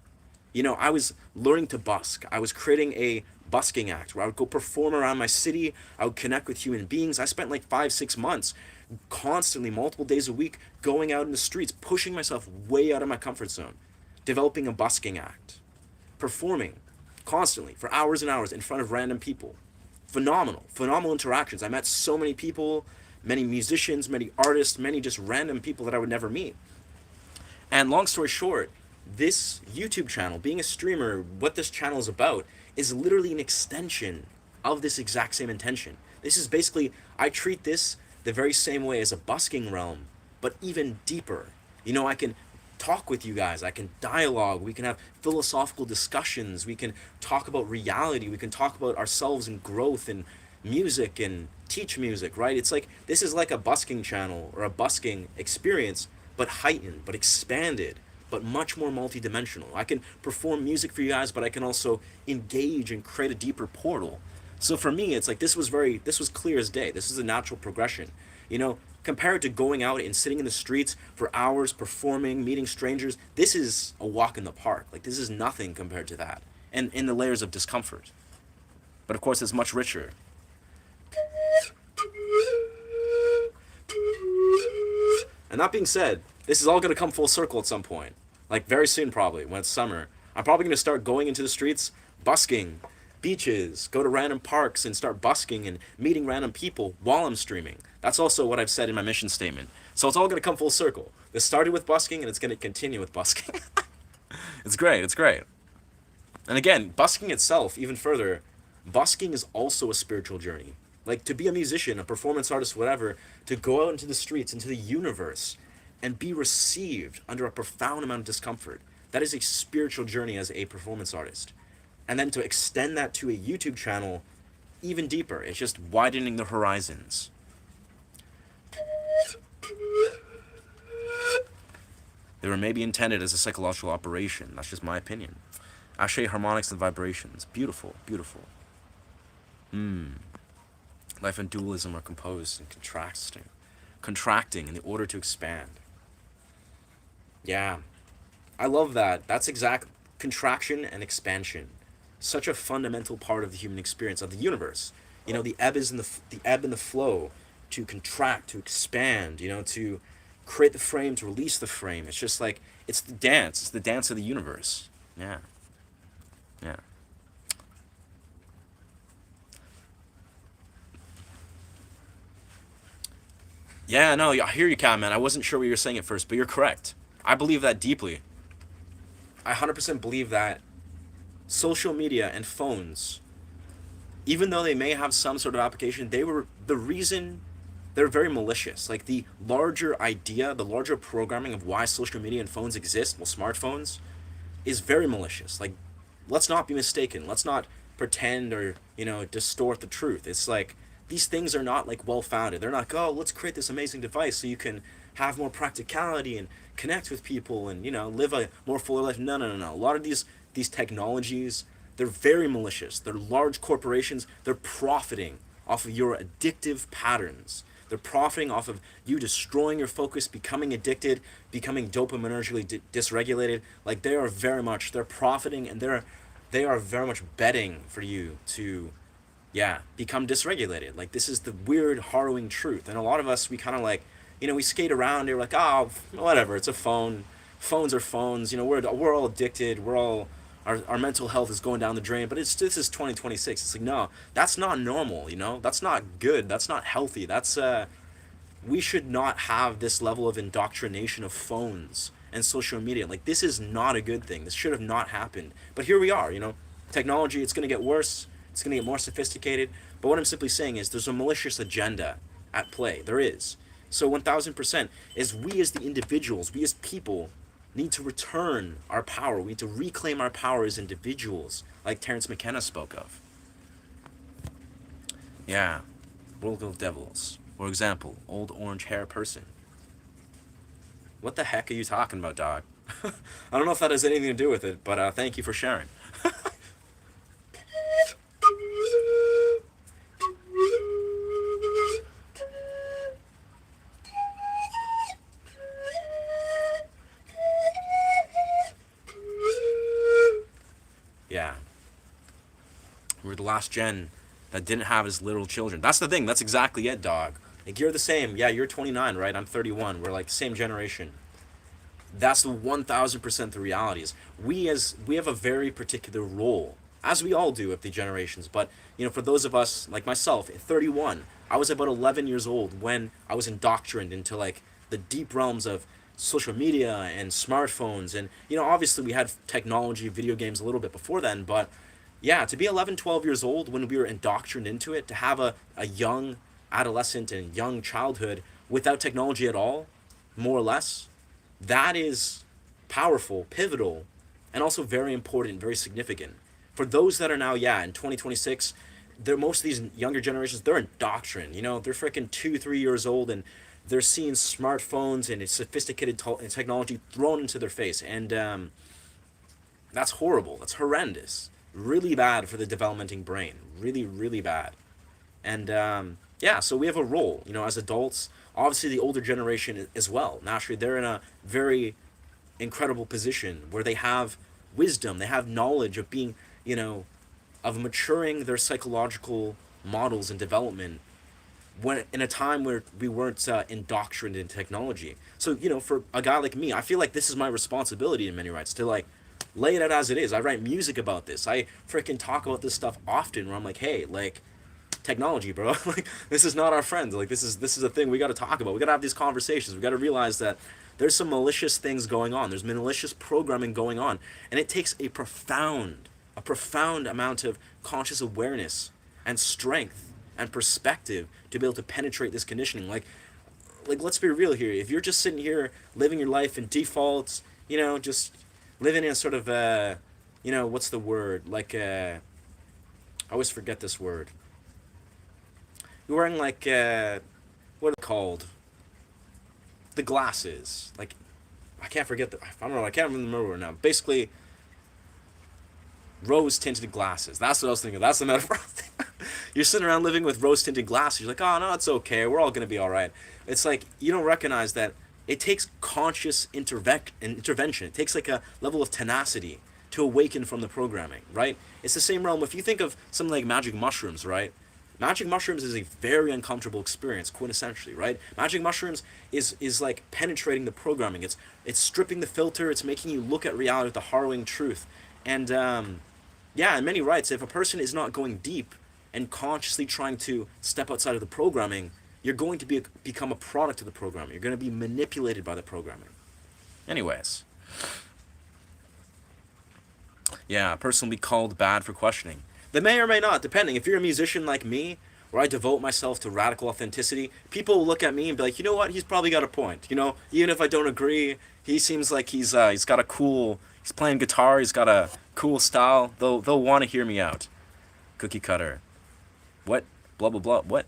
I was learning to busk. I was creating a busking act where I would go perform around my city. I would connect with human beings. I spent like 5-6 months constantly, multiple days a week, going out in the streets, pushing myself way out of my comfort zone, developing a busking act, performing constantly for hours and hours in front of random people. Phenomenal interactions. I met so many people, many musicians, many artists, many just random people that I would never meet. And long story short, this YouTube channel, being a streamer, what this channel is about, is literally an extension of this exact same intention. This is basically, I treat this the very same way as a busking realm, but even deeper. I can talk with you guys, I can dialogue, we can have philosophical discussions, we can talk about reality, we can talk about ourselves and growth and music and teach music, right? It's like, this is like a busking channel or a busking experience, but heightened, but expanded, but much more multidimensional. I can perform music for you guys, but I can also engage and create a deeper portal. So for me, it's like, this was clear as day. This is a natural progression. Compared to going out and sitting in the streets for hours, performing, meeting strangers, this is a walk in the park. Like, this is nothing compared to that. And in the layers of discomfort. But of course, it's much richer. And that being said, this is all going to come full circle at some point. Like, very soon probably, when it's summer. I'm probably going to start going into the streets, busking, beaches, go to random parks and start busking and meeting random people while I'm streaming. That's also what I've said in my mission statement. So it's all going to come full circle. This started with busking and it's going to continue with busking. It's great. And again, busking itself, even further, busking is also a spiritual journey. Like, to be a musician, a performance artist, whatever, to go out into the streets, into the universe, and be received under a profound amount of discomfort. That is a spiritual journey as a performance artist. And then to extend that to a YouTube channel even deeper, it's just widening the horizons. They were maybe intended as a psychological operation. That's just my opinion. Ashe harmonics and vibrations. Beautiful. Life and dualism are composed and contracting in the order to expand. Yeah, I love that. That's exact contraction and expansion. Such a fundamental part of the human experience, of the universe. The ebb and the flow, to contract, to expand, to create the frame, to release the frame. It's just like, it's the dance of the universe. Yeah. Yeah, no, I hear you, Cat, man. I wasn't sure what you were saying at first, but you're correct. I believe that deeply. I 100% believe that social media and phones, even though they may have some sort of application, they were the reason. They're very malicious. Like the larger idea, the larger programming of why social media and phones exist, well, smartphones, is very malicious. Like, let's not be mistaken. Let's not pretend or, distort the truth. It's like these things are not like well founded. They're not, oh, let's create this amazing device so you can have more practicality and connect with people and, live a more fuller life. No, no, no, no. A lot of these technologies, they're very malicious. They're large corporations. They're profiting off of your addictive patterns. They're profiting off of you destroying your focus, becoming addicted, becoming dopaminergically dysregulated. Like they're profiting, and they are very much betting for you to, yeah, become dysregulated. Like this is the weird, harrowing truth. And a lot of us, we kind of like, we skate around. We're like, oh, whatever, it's a phone. Phones are phones. We're all addicted. We're all our mental health is going down the drain. But this is 2026. It's like, no, that's not normal. That's not good. That's not healthy. We should not have this level of indoctrination of phones and social media. Like this is not a good thing. This should have not happened. But here we are. Technology. It's going to get worse. It's going to get more sophisticated. But what I'm simply saying is there's a malicious agenda at play. There is. So 1000% is we as the individuals, we as people, need to return our power. We need to reclaim our power as individuals, like Terence McKenna spoke of. Yeah, World of Devils. For example, old orange hair person. What the heck are you talking about, dog? I don't know if that has anything to do with it, but thank you for sharing. Yeah. We're the last gen that didn't have his little children. That's the thing. That's exactly it, dog. Like, you're the same. Yeah, you're 29, right? I'm 31. We're like same generation. That's the 1000% the reality is. We have a very particular role, as we all do with the generations. But for those of us like myself, at 31, I was about 11 years old when I was indoctrinated into like the deep realms of social media and smartphones. And obviously we had technology, video games a little bit before then, but yeah, to be 11, 12 years old when we were indoctrinated into it, to have a young adolescent and young childhood without technology at all, more or less, that is powerful, pivotal, and also very important, very significant. For those that are now, yeah, in 2026, most of these younger generations, they're indoctrinated. They're freaking 2, 3 years old, and they're seeing smartphones and sophisticated technology thrown into their face. And that's horrible. That's horrendous. Really bad for the developing brain. Really, really bad. And yeah, so we have a role, as adults. Obviously, the older generation as well. Naturally, they're in a very incredible position where they have wisdom, they have knowledge of being, of maturing their psychological models and development when in a time where we weren't indoctrinated in technology. So, for a guy like me, I feel like this is my responsibility in many rights to like lay it out as it is. I write music about this. I freaking talk about this stuff often where I'm like, hey, like, technology, bro. Like, this is not our friends. Like, this is a thing we got to talk about. We got to have these conversations. We got to realize that there's some malicious things going on. There's malicious programming going on, and it takes a profound amount of conscious awareness and strength and perspective to be able to penetrate this conditioning. Like let's be real here. If you're just sitting here living your life in defaults, just living in a sort of what's the word? Like I always forget this word. You're wearing like what are they called? The glasses. Like I can't forget the. I don't know. I can't remember now. Basically, rose tinted glasses. That's what I was thinking. That's the metaphor. You're sitting around living with rose tinted glasses. You're like, oh no, it's okay. We're all gonna be all right. It's like you don't recognize that it takes conscious intervention. It takes like a level of tenacity to awaken from the programming, right? It's the same realm. If you think of something like magic mushrooms, right? Magic mushrooms is a very uncomfortable experience, quintessentially, right? Magic mushrooms is like penetrating the programming. It's stripping the filter. It's making you look at reality with the harrowing truth. And yeah, in many rights, if a person is not going deep and consciously trying to step outside of the programming, you're going to become a product of the programming. You're going to be manipulated by the programming. Anyways. Yeah, a person will be called bad for questioning. They may or may not, depending. If you're a musician like me, where I devote myself to radical authenticity, people will look at me and be like, you know what, he's probably got a point. You know, even if I don't agree, he seems like he's got a cool, he's playing guitar, he's got a cool style. They'll want to hear me out. Cookie cutter. What? Blah, blah, blah. What?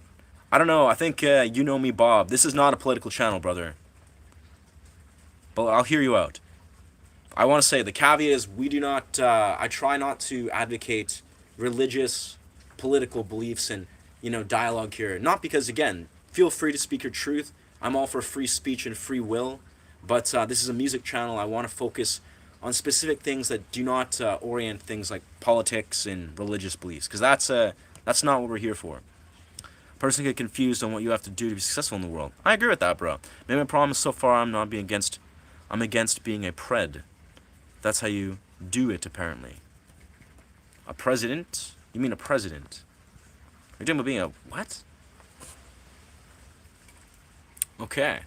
I don't know. I think you know me, Bob. This is not a political channel, brother. But I'll hear you out. I want to say the caveat is we do not, I try not to advocate religious, political beliefs and, you know, dialogue here. Not because, again, feel free to speak your truth. I'm all for free speech and free will. But this is a music channel. I want to focus on specific things that do not orient things like politics and religious beliefs. Because that's not what we're here for. A person get confused on what you have to do to be successful in the world. I agree with that, bro. Maybe my problem is so far I'm against being a pred. That's how you do it, apparently. A president? You mean a president? You're talking about being a what? Okay.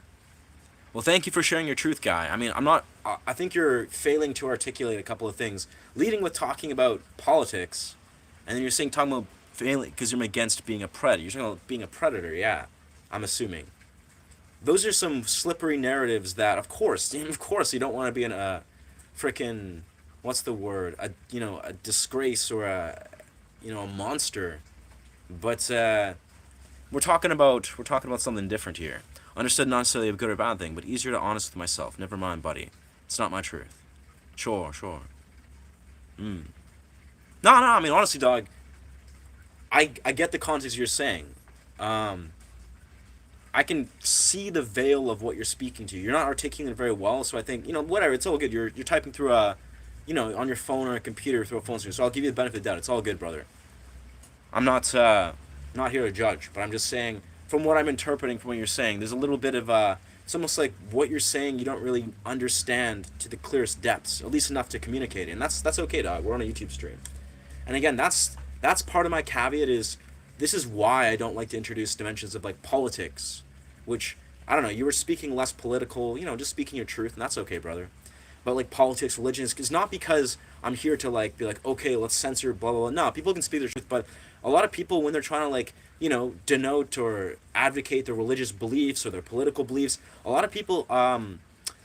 Well, thank you for sharing your truth, guy. I mean, I think you're failing to articulate a couple of things. Leading with talking about politics, and then you're talking about failing because you're against being a predator. You're talking about being a predator, yeah. I'm assuming. Those are some slippery narratives that, of course, you don't want to be in a frickin', what's the word? A disgrace or a monster. But we're talking about something different here. Understood, not necessarily a good or bad thing, but easier to honest with myself. Never mind, buddy. It's not my truth. Sure. No, I mean, honestly, dog, I get the context you're saying. I can see the veil of what you're speaking to. You're not articulating it very well, so I think, whatever, it's all good. You're typing through on your phone or a computer through a phone screen, so I'll give you the benefit of the doubt. It's all good, brother. I'm not here to judge, but I'm just saying, from what I'm interpreting from what you're saying, there's a little bit of it's almost like what you're saying you don't really understand to the clearest depths, at least enough to communicate it. And that's okay, dog. We're on a YouTube stream. And again, that's part of my caveat is, this is why I don't like to introduce dimensions of like politics, which, I don't know, you were speaking less political, just speaking your truth, and that's okay, brother. But like politics, religion, it's not because I'm here to like be like, okay, let's censor blah, blah, blah. No, people can speak their truth, but a lot of people, when they're trying to like, denote or advocate their religious beliefs or their political beliefs, a lot of people,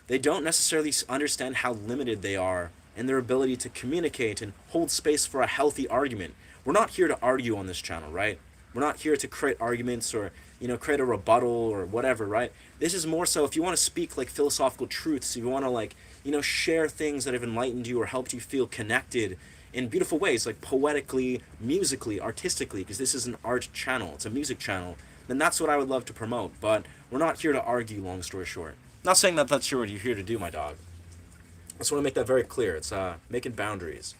they don't necessarily understand how limited they are in their ability to communicate and hold space for a healthy argument. We're not here to argue on this channel, right? We're not here to create arguments or, create a rebuttal or whatever, right? This is more so if you want to speak like philosophical truths, if you want to like, share things that have enlightened you or helped you feel connected in beautiful ways, like poetically, musically, artistically, because this is an art channel, it's a music channel, then that's what I would love to promote. But we're not here to argue, long story short. Not saying that that's what you're here to do, my dog. I just want to make that very clear. It's making boundaries.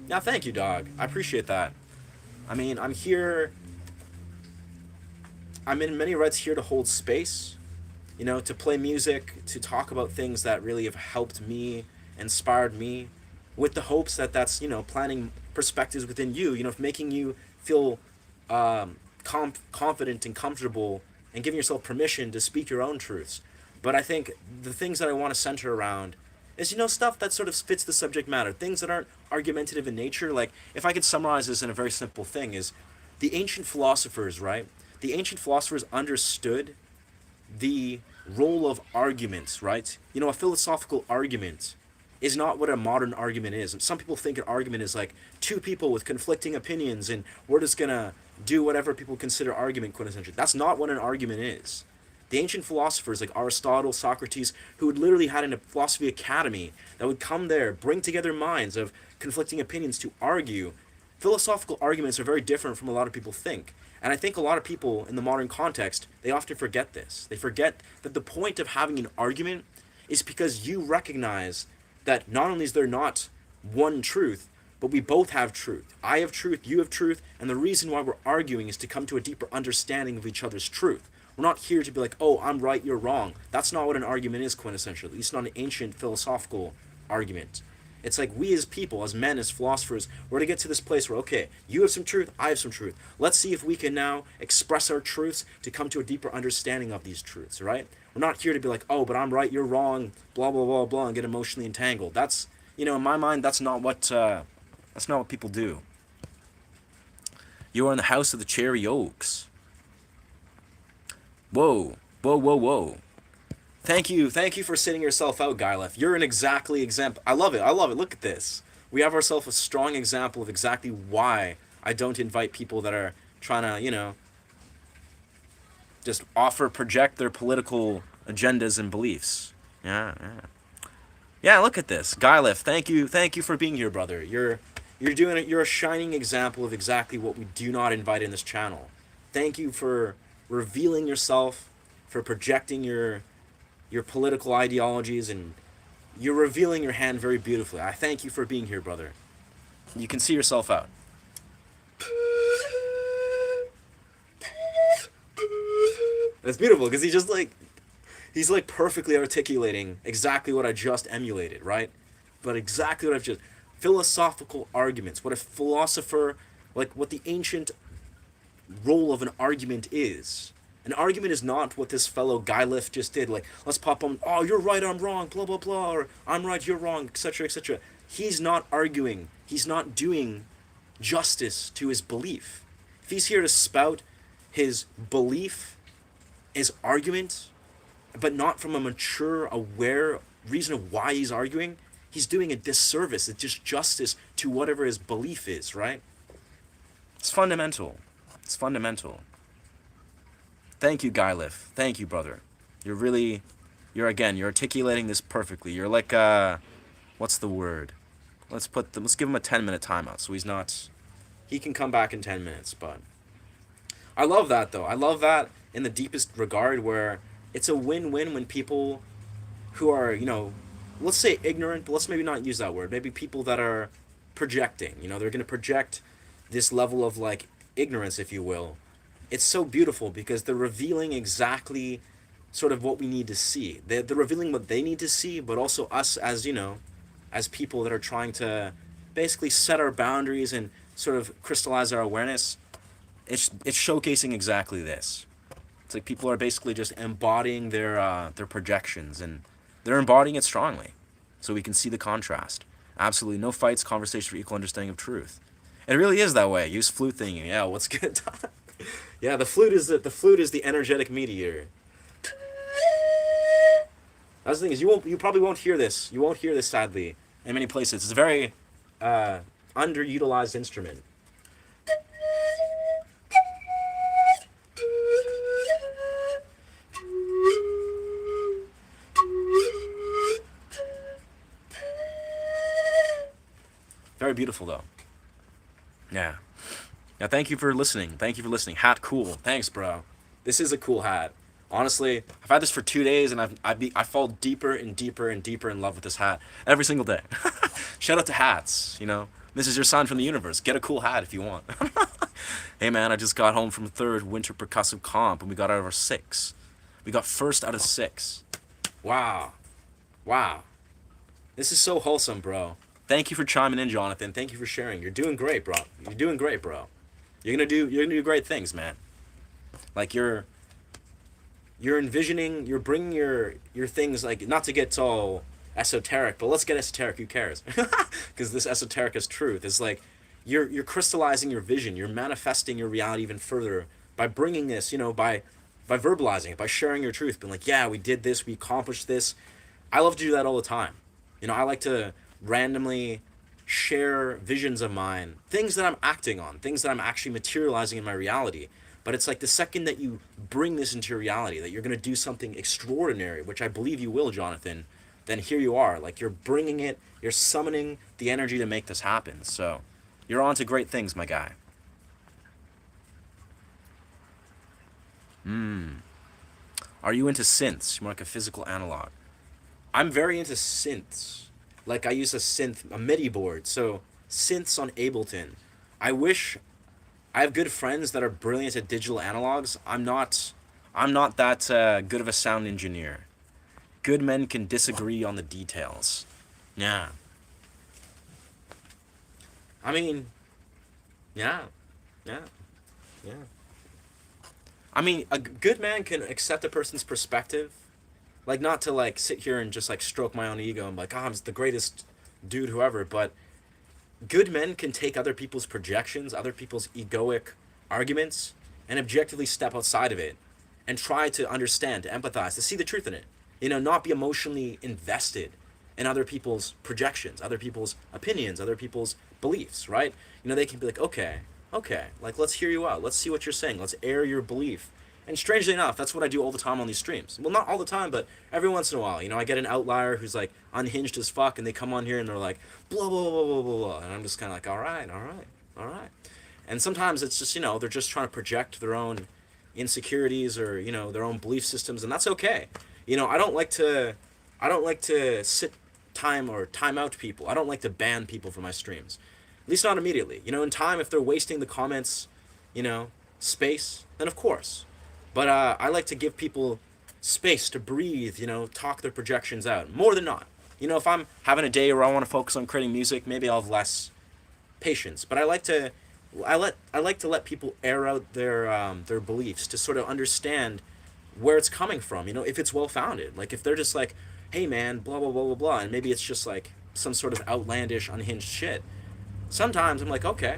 Yeah, thank you, dog. I appreciate that. I mean, I'm in many regards here to hold space, to play music, to talk about things that really have helped me, inspired me, with the hopes that that's, planting perspectives within you, making you feel confident and comfortable and giving yourself permission to speak your own truths. But I think the things that I want to center around is, stuff that sort of fits the subject matter, things that aren't argumentative in nature. Like, if I could summarize this in a very simple thing, is the ancient philosophers, right? The ancient philosophers understood the role of arguments, right? A philosophical argument is not what a modern argument is. And some people think an argument is like two people with conflicting opinions and we're just going to do whatever people consider argument, quintessentially. That's not what an argument is. The ancient philosophers like Aristotle, Socrates, who had literally had a philosophy academy that would come there, bring together minds of conflicting opinions to argue. Philosophical arguments are very different from a lot of people think. And I think a lot of people in the modern context, they often forget this. They forget that the point of having an argument is because you recognize that not only is there not one truth, but we both have truth. I have truth, you have truth, and the reason why we're arguing is to come to a deeper understanding of each other's truth. We're not here to be like, oh, I'm right, you're wrong. That's not what an argument is, quintessentially. At least not an ancient philosophical argument. It's like we as people, as men, as philosophers, we're to get to this place where, okay, you have some truth, I have some truth. Let's see if we can now express our truths to come to a deeper understanding of these truths, right? We're not here to be like, oh, but I'm right, you're wrong, blah, blah, blah, blah, and get emotionally entangled. That's, in my mind, that's not what people do. You are in the house of the cherry oaks. Whoa, whoa, whoa, whoa. Thank you for sitting yourself out, Guylef. You're an exactly example. I love it. Look at this. We have ourselves a strong example of exactly why I don't invite people that are trying to, just project their political agendas and beliefs. Yeah, look at this. Guylef, thank you for being here, brother. You're a shining example of exactly what we do not invite in this channel. Thank you for revealing yourself, for projecting your political ideologies, and you're revealing your hand very beautifully. I thank you for being here, brother. You can see yourself out. That's beautiful, because he's like perfectly articulating exactly what I just emulated, right? But exactly what I've just... Philosophical arguments, what a philosopher, like what the ancient role of an argument is. An argument is not what this fellow Guylef just did, like, let's pop on, oh, you're right, I'm wrong, blah, blah, blah, or I'm right, you're wrong, etc., etc. He's not arguing. He's not doing justice to his belief. If he's here to spout his belief, his argument, but not from a mature, aware reason of why he's arguing, he's doing a disservice. It's just justice to whatever his belief is, right? It's fundamental. It's fundamental. Thank you, Guylef. Thank you, brother. You're articulating this perfectly. You're like, what's the word? Let's give him a 10-minute timeout so he can come back in 10 minutes, but I love that, though. I love that in the deepest regard, where it's a win-win when people who are, let's say ignorant, but let's maybe not use that word. Maybe people that are projecting, they're going to project this level of, like, ignorance, if you will. It's so beautiful because they're revealing exactly sort of what we need to see. They're revealing what they need to see, but also us as, as people that are trying to basically set our boundaries and sort of crystallize our awareness. It's showcasing exactly this. It's like people are basically just embodying their projections, and they're embodying it strongly, so we can see the contrast. Absolutely no fights, conversation for equal understanding of truth. It really is that way. Use flute thinking. Yeah, what's good? Yeah, the flute is the energetic mediator. That's the thing is you probably won't hear this. You won't hear this, sadly, in many places. It's a very underutilized instrument. Very beautiful, though. Yeah. Now, thank you for listening. Hat cool. Thanks, bro. This is a cool hat. Honestly, I've had this for 2 days, and I fall deeper and deeper and deeper in love with this hat every single day. Shout out to hats, This is your sign from the universe. Get a cool hat if you want. Hey, man, I just got home from 3rd Winter Percussive Comp, and we got out of our 6. We got 1st out of 6. Wow. This is so wholesome, bro. Thank you for chiming in, Jonathan. Thank you for sharing. You're doing great, bro. You're gonna do great things, man. Like you're envisioning, you're bringing your things, like, not to get all esoteric, but let's get esoteric. Who cares? Because this esoteric is truth. It's like you're crystallizing your vision. You're manifesting your reality even further by bringing this, by verbalizing it, by sharing your truth, being like, yeah, we did this, we accomplished this. I love to do that all the time. I like to randomly share visions of mine, things that I'm acting on, things that I'm actually materializing in my reality. But it's like the second that you bring this into your reality, that you're going to do something extraordinary, which I believe you will, Jonathan, then here you are. Like, you're bringing it, you're summoning the energy to make this happen. So you're on to great things, my guy. Are you into synths? You're like a physical analog. I'm very into synths. Like, I use a MIDI board, so synths on Ableton. I have good friends that are brilliant at digital analogs. I'm I'm not that good of a sound engineer. Good men can disagree on the details. Yeah. I mean, yeah. Yeah. Yeah. I mean, a good man can accept a person's perspective. Like, not to, like, sit here and just, like, stroke my own ego and be like, oh, I'm the greatest dude, whoever. But good men can take other people's projections, other people's egoic arguments, and objectively step outside of it and try to understand, to empathize, to see the truth in it. You know, not be emotionally invested in other people's projections, other people's opinions, other people's beliefs, right? You know, they can be like, okay, like, let's hear you out. Let's see what you're saying. Let's air your belief. And strangely enough, that's what I do all the time on these streams. Well, not all the time, but every once in a while. You know, I get an outlier who's, like, unhinged as fuck, and they come on here and they're like, blah, blah, blah, blah, blah, blah. And I'm just kind of like, all right. And sometimes it's just, you know, they're just trying to project their own insecurities or, you know, their own belief systems, and that's okay. You know, I don't like to sit time out people. I don't like to ban people from my streams. At least not immediately. You know, in time, if they're wasting the comments, you know, space, then of course. But I like to give people space to breathe, you know, talk their projections out. More than not. You know, if I'm having a day where I want to focus on creating music, maybe I'll have less patience. But I like to let people air out their beliefs to sort of understand where it's coming from, you know, if it's well founded. Like, if they're just like, hey man, blah blah blah blah blah, and maybe it's just like some sort of outlandish, unhinged shit. Sometimes I'm like, okay,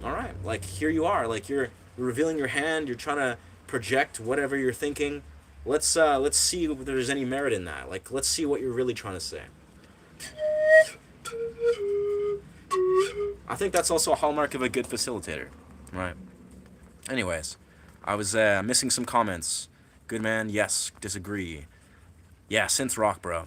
all right, like, here you are, like, you're revealing your hand, you're trying to project whatever you're thinking. Let's see if there's any merit in that. Like, let's see what you're really trying to say. I think that's also a hallmark of a good facilitator, right? Anyways, I was missing some comments. Good man, yes. Disagree. Yeah, synth rock, bro.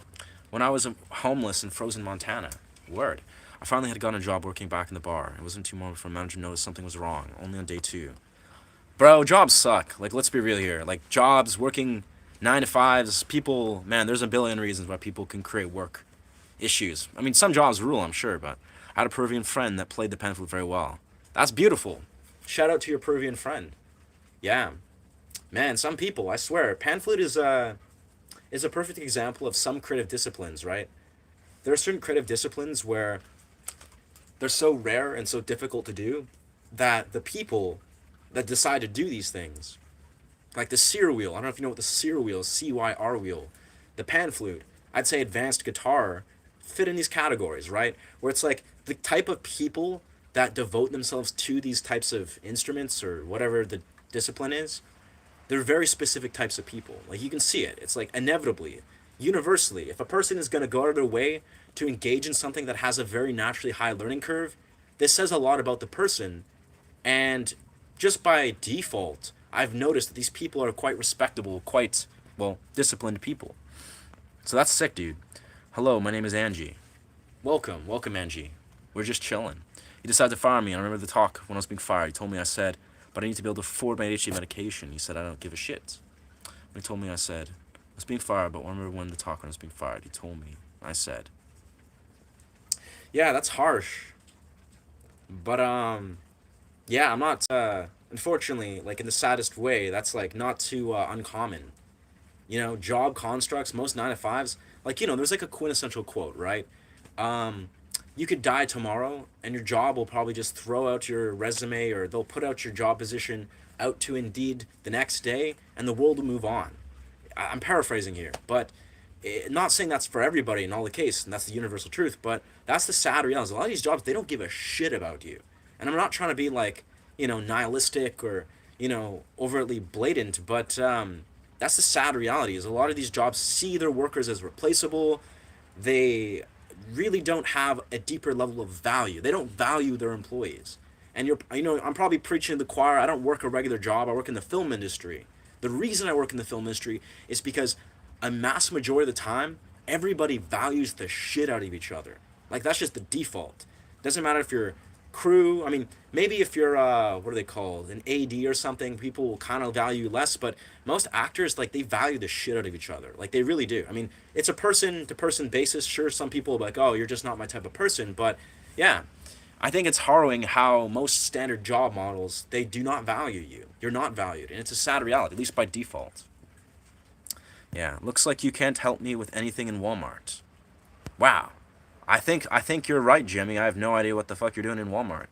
When I was homeless in frozen Montana, word, I finally had gotten a job working back in the bar. It wasn't too long before manager noticed something was wrong, only on day 2. Bro, jobs suck. Like, let's be real here. Like, jobs, working 9 to 5s, people, man, there's a billion reasons why people can create work issues. I mean, some jobs rule, I'm sure, but I had a Peruvian friend that played the pan flute very well. That's beautiful. Shout out to your Peruvian friend. Yeah. Man, some people, I swear, pan flute is a perfect example of some creative disciplines, right? There are certain creative disciplines where they're so rare and so difficult to do that the people that decide to do these things, like the sear wheel, I don't know if you know what the sear wheel is, C-Y-R wheel, the pan flute, I'd say advanced guitar, fit in these categories, right? Where it's like the type of people that devote themselves to these types of instruments or whatever the discipline is, they're very specific types of people. Like, you can see it. It's like inevitably, universally, if a person is going to go out of their way to engage in something that has a very naturally high learning curve, this says a lot about the person. And just by default, I've noticed that these people are quite respectable, quite, well, disciplined people. So that's sick, dude. Hello, my name is Angie. Welcome, Angie. We're just chilling. He decided to fire me, and I remember the talk when I was being fired. He told me, I said, but I need to be able to afford my ADHD medication. He said, I don't give a shit. When he told me, I said, I was being fired, but I remember when the talk when I was being fired. He told me, I said, yeah, that's harsh. But, yeah, I'm not, unfortunately, like, in the saddest way, that's, like, not too uncommon. You know, job constructs, most 9 to 5s, like, you know, there's, like, a quintessential quote, right? You could die tomorrow, and your job will probably just throw out your resume, or they'll put out your job position out to Indeed the next day, and the world will move on. I'm paraphrasing here, but not saying that's for everybody in all the case, and that's the universal truth, but that's the sad reality. A lot of these jobs, they don't give a shit about you. And I'm not trying to be, like, you know, nihilistic or, you know, overtly blatant, but that's the sad reality, is a lot of these jobs see their workers as replaceable. They really don't have a deeper level of value. They don't value their employees. And I'm probably preaching to the choir. I don't work a regular job. I work in the film industry. The reason I work in the film industry is because a mass majority of the time, everybody values the shit out of each other. Like, that's just the default. Doesn't matter if you're crew. I mean, maybe if you're what are they called, an AD or something, people will kind of value less, but most actors, like, they value the shit out of each other. Like, they really do. I mean, it's a person to person basis. Sure, some people are like, oh, you're just not my type of person, but yeah, I think it's harrowing how most standard job models, they do not value you. You're not valued, and it's a sad reality, at least by default. Yeah, looks like you can't help me with anything in Walmart. Wow. I think you're right, Jimmy. I have no idea what the fuck you're doing in Walmart.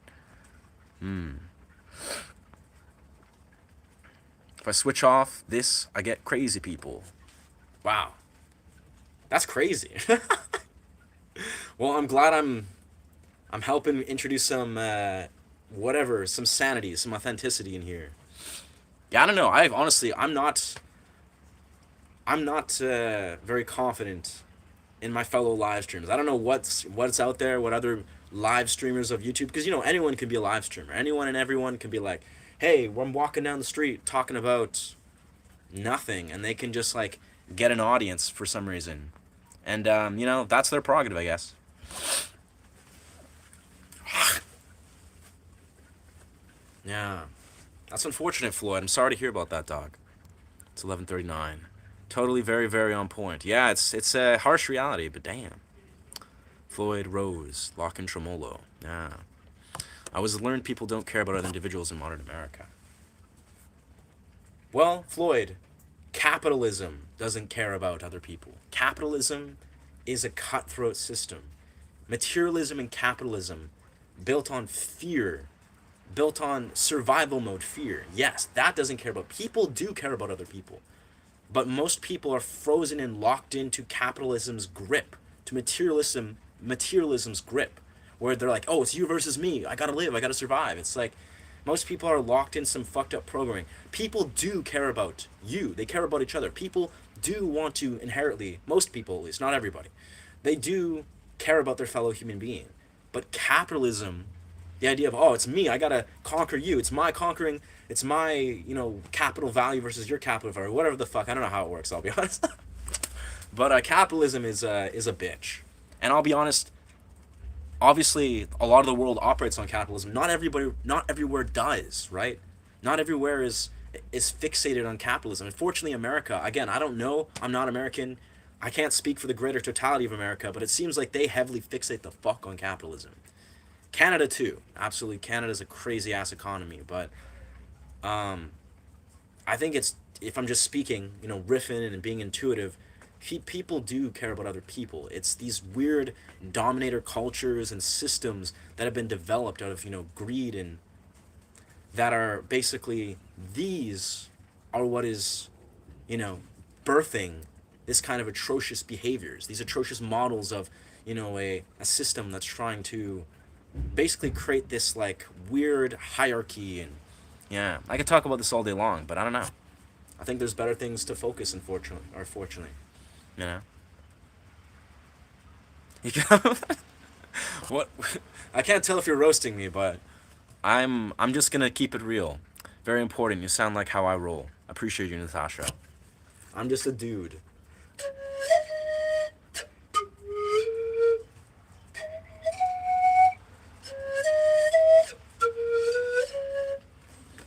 If I switch off this, I get crazy people. Wow. That's crazy. Well, I'm glad I'm helping introduce some some sanity, some authenticity in here. Yeah, I don't know. I'm not very confident in my fellow live streamers. I don't know what's out there, what other live streamers of YouTube, because anyone can be a live streamer. Anyone and everyone can be like, hey, I'm walking down the street talking about nothing, and they can just like get an audience for some reason, and that's their prerogative, I guess. Yeah, that's unfortunate, Floyd. I'm sorry to hear about that, dog. It's 11:39. Totally, very, very on point. Yeah, it's a harsh reality, but damn. Floyd Rose, Lock and Tremolo. Yeah. I was learned people don't care about other individuals in modern America. Well, Floyd, capitalism doesn't care about other people. Capitalism is a cutthroat system. Materialism and capitalism, built on fear, built on survival mode fear. Yes, that doesn't care about. People do care about other people. But most people are frozen and locked into capitalism's grip, to materialism's grip, where they're like, oh, it's you versus me. I gotta live. I gotta survive. It's like most people are locked in some fucked up programming. People do care about you. They care about each other. People do want to inherently, most people at least, not everybody, they do care about their fellow human being. But capitalism, the idea of, oh, it's me, I gotta conquer you, it's my conquering, it's my, capital value versus your capital value, whatever the fuck, I don't know how it works, I'll be honest. But capitalism is a bitch. And I'll be honest, obviously, a lot of the world operates on capitalism. Not everywhere does, right? Not everywhere is fixated on capitalism. Unfortunately, America, again, I don't know, I'm not American, I can't speak for the greater totality of America, but it seems like they heavily fixate the fuck on capitalism. Canada too, absolutely. Canada's a crazy ass economy, but I think it's, if I'm just speaking, riffing and being intuitive, people do care about other people. It's these weird dominator cultures and systems that have been developed out of greed, and that are basically, these are what is birthing this kind of atrocious behaviors, these atrocious models of a system that's trying to basically create this like weird hierarchy. And yeah, I could talk about this all day long, but I don't know. I think there's better things to focus, fortunately. What? I can't tell if you're roasting me, but I'm just gonna keep it real. Very important. You sound like how I roll. Appreciate you, Natasha. I'm just a dude.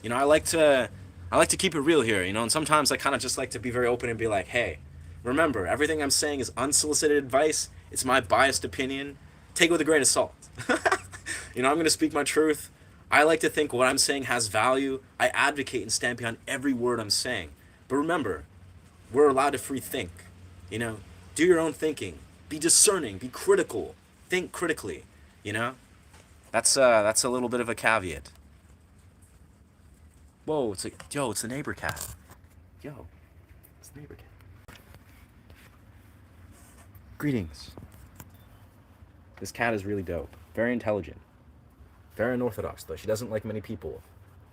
I like to keep it real here, and sometimes I kind of just like to be very open and be like, hey, remember, everything I'm saying is unsolicited advice. It's my biased opinion. Take it with a grain of salt. I'm going to speak my truth. I like to think what I'm saying has value. I advocate and stand behind every word I'm saying. But remember, we're allowed to free think. Do your own thinking. Be discerning. Be critical. Think critically. That's a little bit of a caveat. Whoa, it's the neighbor cat. It's the neighbor cat. Greetings. This cat is really dope. Very intelligent. Very unorthodox, though. She doesn't like many people.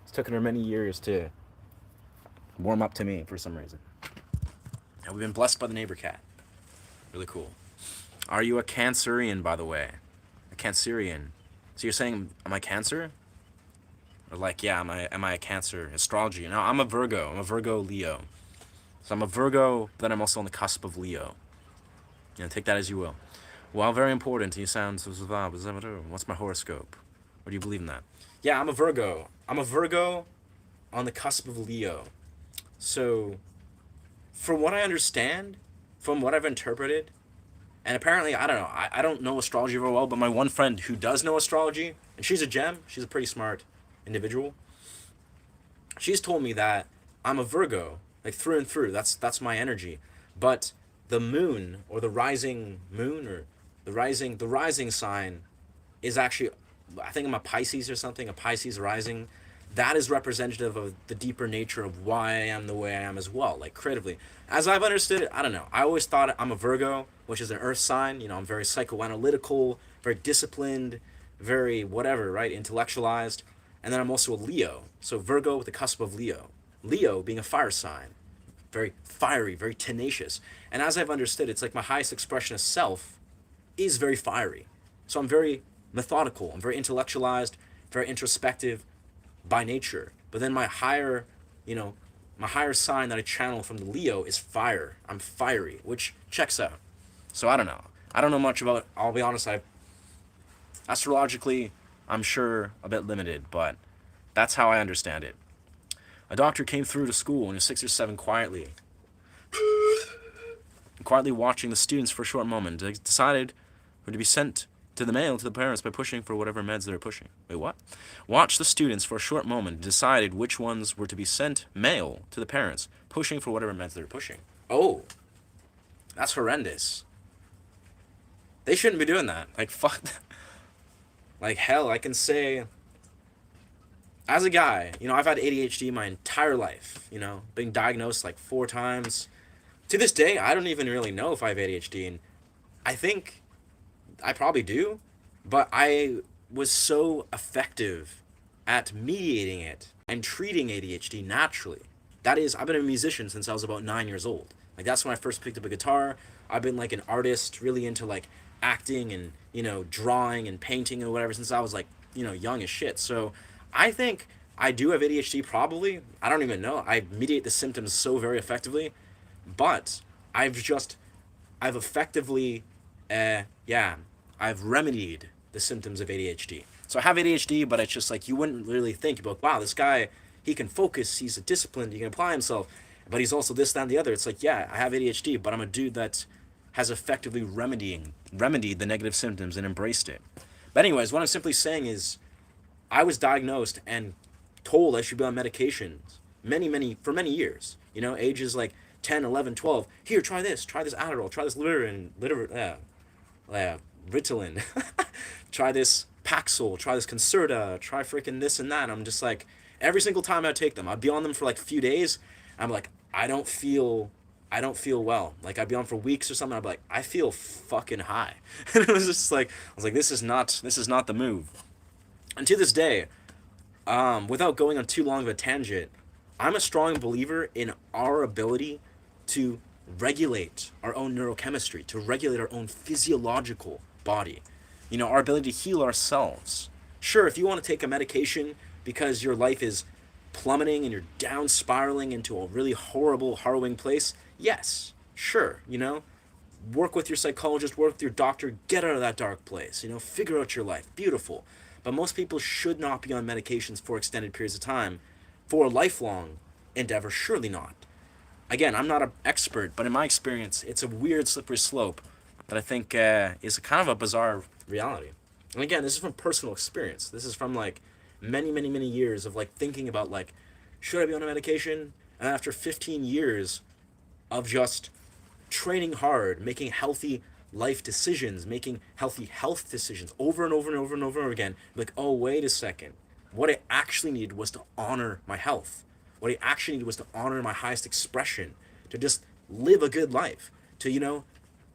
It's taken her many years to warm up to me for some reason. And we've been blessed by the neighbor cat. Really cool. Are you a Cancerian, by the way? A Cancerian. So you're saying, am I Cancer? Or like, yeah, am I a Cancer? Astrology. No, I'm a Virgo. I'm a Virgo Leo. So I'm a Virgo, but then I'm also on the cusp of Leo. Take that as you will. Well, very important. You sound, what's my horoscope? Or do you believe in that? Yeah, I'm a Virgo. I'm a Virgo on the cusp of Leo. So, from what I understand, from what I've interpreted, And apparently, I don't know, I don't know astrology very well, but my one friend who does know astrology, and she's a gem, she's a pretty smart individual, she's told me that I'm a Virgo, like through and through. That's my energy. But the moon, or the rising moon, or the rising sign is actually, I think I'm a Pisces or something, a Pisces rising. That is representative of the deeper nature of why I am the way I am as well, like creatively. As I've understood it, I don't know. I always thought I'm a Virgo, which is an earth sign. You know, I'm very psychoanalytical, very disciplined, very whatever, right? Intellectualized. And then I'm also a Leo. So Virgo with the cusp of Leo. Leo being a fire sign, very fiery, very tenacious. And as I've understood, it's like my highest expression of self is very fiery. So I'm very methodical, I'm very intellectualized, very introspective by nature. But then my higher, my higher sign that I channel from the Leo is fire. I'm fiery, which checks out. So I don't know. I don't know much about, I'll be honest, astrologically, I'm sure a bit limited, but that's how I understand it. A doctor came through to school when he was 6 or 7 quietly watching the students for a short moment. They decided to be sent to the mail to the parents by pushing for whatever meds they're pushing. Wait, what? Watched the students for a short moment, decided which ones were to be sent mail to the parents, pushing for whatever meds they're pushing. Oh, that's horrendous. They shouldn't be doing that. Like, fuck that. Like, hell, I can say, as a guy, I've had ADHD my entire life, being diagnosed like 4 times. To this day, I don't even really know if I have ADHD, and I think I probably do, but I was so effective at mediating it and treating ADHD naturally. That is, I've been a musician since I was about 9 years old. Like, that's when I first picked up a guitar. I've been like an artist, really into like acting and, drawing and painting and whatever since I was like, young as shit. So I think I do have ADHD probably. I don't even know. I mediate the symptoms so very effectively, but I've effectively, I've remedied the symptoms of ADHD. So I have ADHD, but it's just like, you wouldn't really think about, wow, this guy, he can focus, he's disciplined, he can apply himself, but he's also this, that, and the other. It's like, yeah, I have ADHD, but I'm a dude that has effectively remedied the negative symptoms and embraced it. But anyways, what I'm simply saying is, I was diagnosed and told I should be on medications for many years. Ages like 10, 11, 12. Here, try this Adderall, try this Ritalin, try this Paxil, try this Concerta, try freaking this and that. And I'm just like, every single time I take them, I'd be on them for like a few days. I'm like, I don't feel well. Like, I'd be on for weeks or something. I'd be like, I feel fucking high. And it was just like, I was like, this is not the move. And to this day, without going on too long of a tangent, I'm a strong believer in our ability to regulate our own neurochemistry, to regulate our own physiological body. Our ability to heal ourselves. Sure, if you want to take a medication because your life is plummeting and you're down spiraling into a really horrible, harrowing place, yes, sure, work with your psychologist, work with your doctor, get out of that dark place, figure out your life, beautiful. But most people should not be on medications for extended periods of time for a lifelong endeavor, surely not. Again, I'm not an expert, but in my experience, it's a weird, slippery slope that I think is kind of a bizarre reality. And again, this is from personal experience. This is from like many, many, many years of like thinking about like, should I be on a medication? And after 15 years of just training hard, making healthy life decisions, making healthy health decisions over and over and over and over again, like, oh, wait a second. What I actually needed was to honor my health. What I actually needed was to honor my highest expression, to just live a good life, to,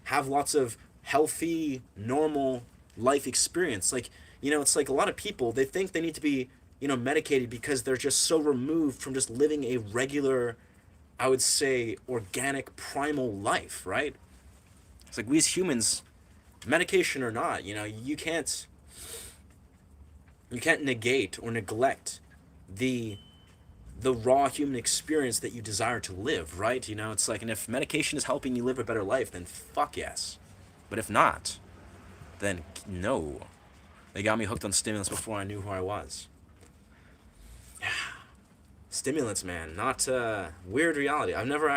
have lots of healthy, normal life experience. Like, it's like a lot of people, they think they need to be, medicated because they're just so removed from just living a regular, I would say, organic, primal life, right? It's like, we as humans, medication or not, you can't negate or neglect the raw human experience that you desire to live, right? It's like, and if medication is helping you live a better life, then fuck yes. But if not, then no. They got me hooked on stimulants before I knew who I was. Stimulants, man, not weird reality. I've never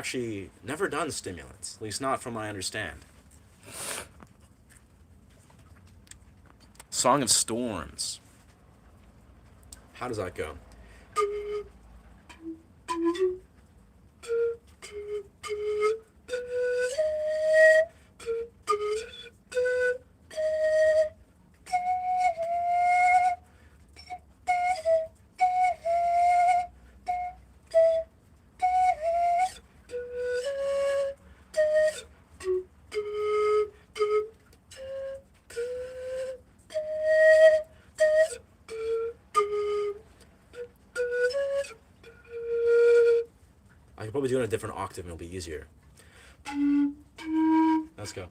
done stimulants, at least not from what I understand. Song of Storms. How does that go? I could probably do it in a different octave and it'll be easier. Let's go.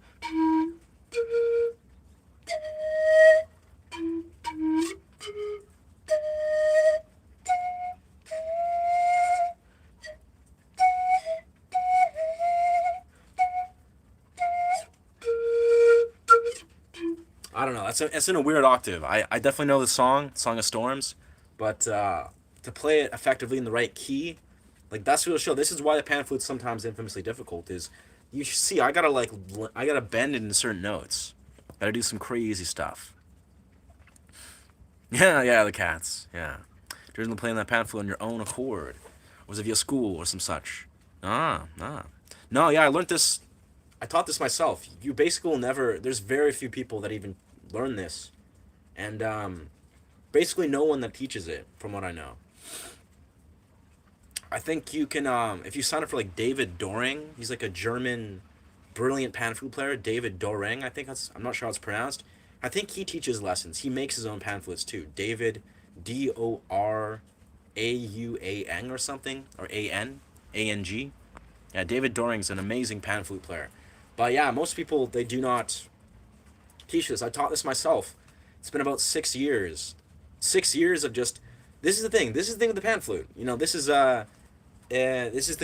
I don't know. It's in a weird octave. I definitely know the song, Song of Storms, but to play it effectively in the right key, like that's what it'll show. This is why the pan flute's sometimes infamously difficult. Is you see, I gotta bend it in certain notes. Gotta do some crazy stuff. Yeah, the cats. Yeah, you're playing that pan flute on your own accord, or was it via school or some such? No, yeah, I learned this. I taught this myself. You basically will never. There's very few people that even learn this, and basically no one that teaches it, from what I know. I think you can, if you sign up for like David Doring, he's like a German, brilliant pan flute player. David Doring, I think I'm not sure how it's pronounced. I think he teaches lessons. He makes his own pan flutes too. David, Doraung or something, or Ang. Yeah, David Doring's an amazing pan flute player. But yeah, most people, they do not teach this. I taught this myself. It's been about 6 years. 6 years of just, this is the thing with the pan flute. You know, this is the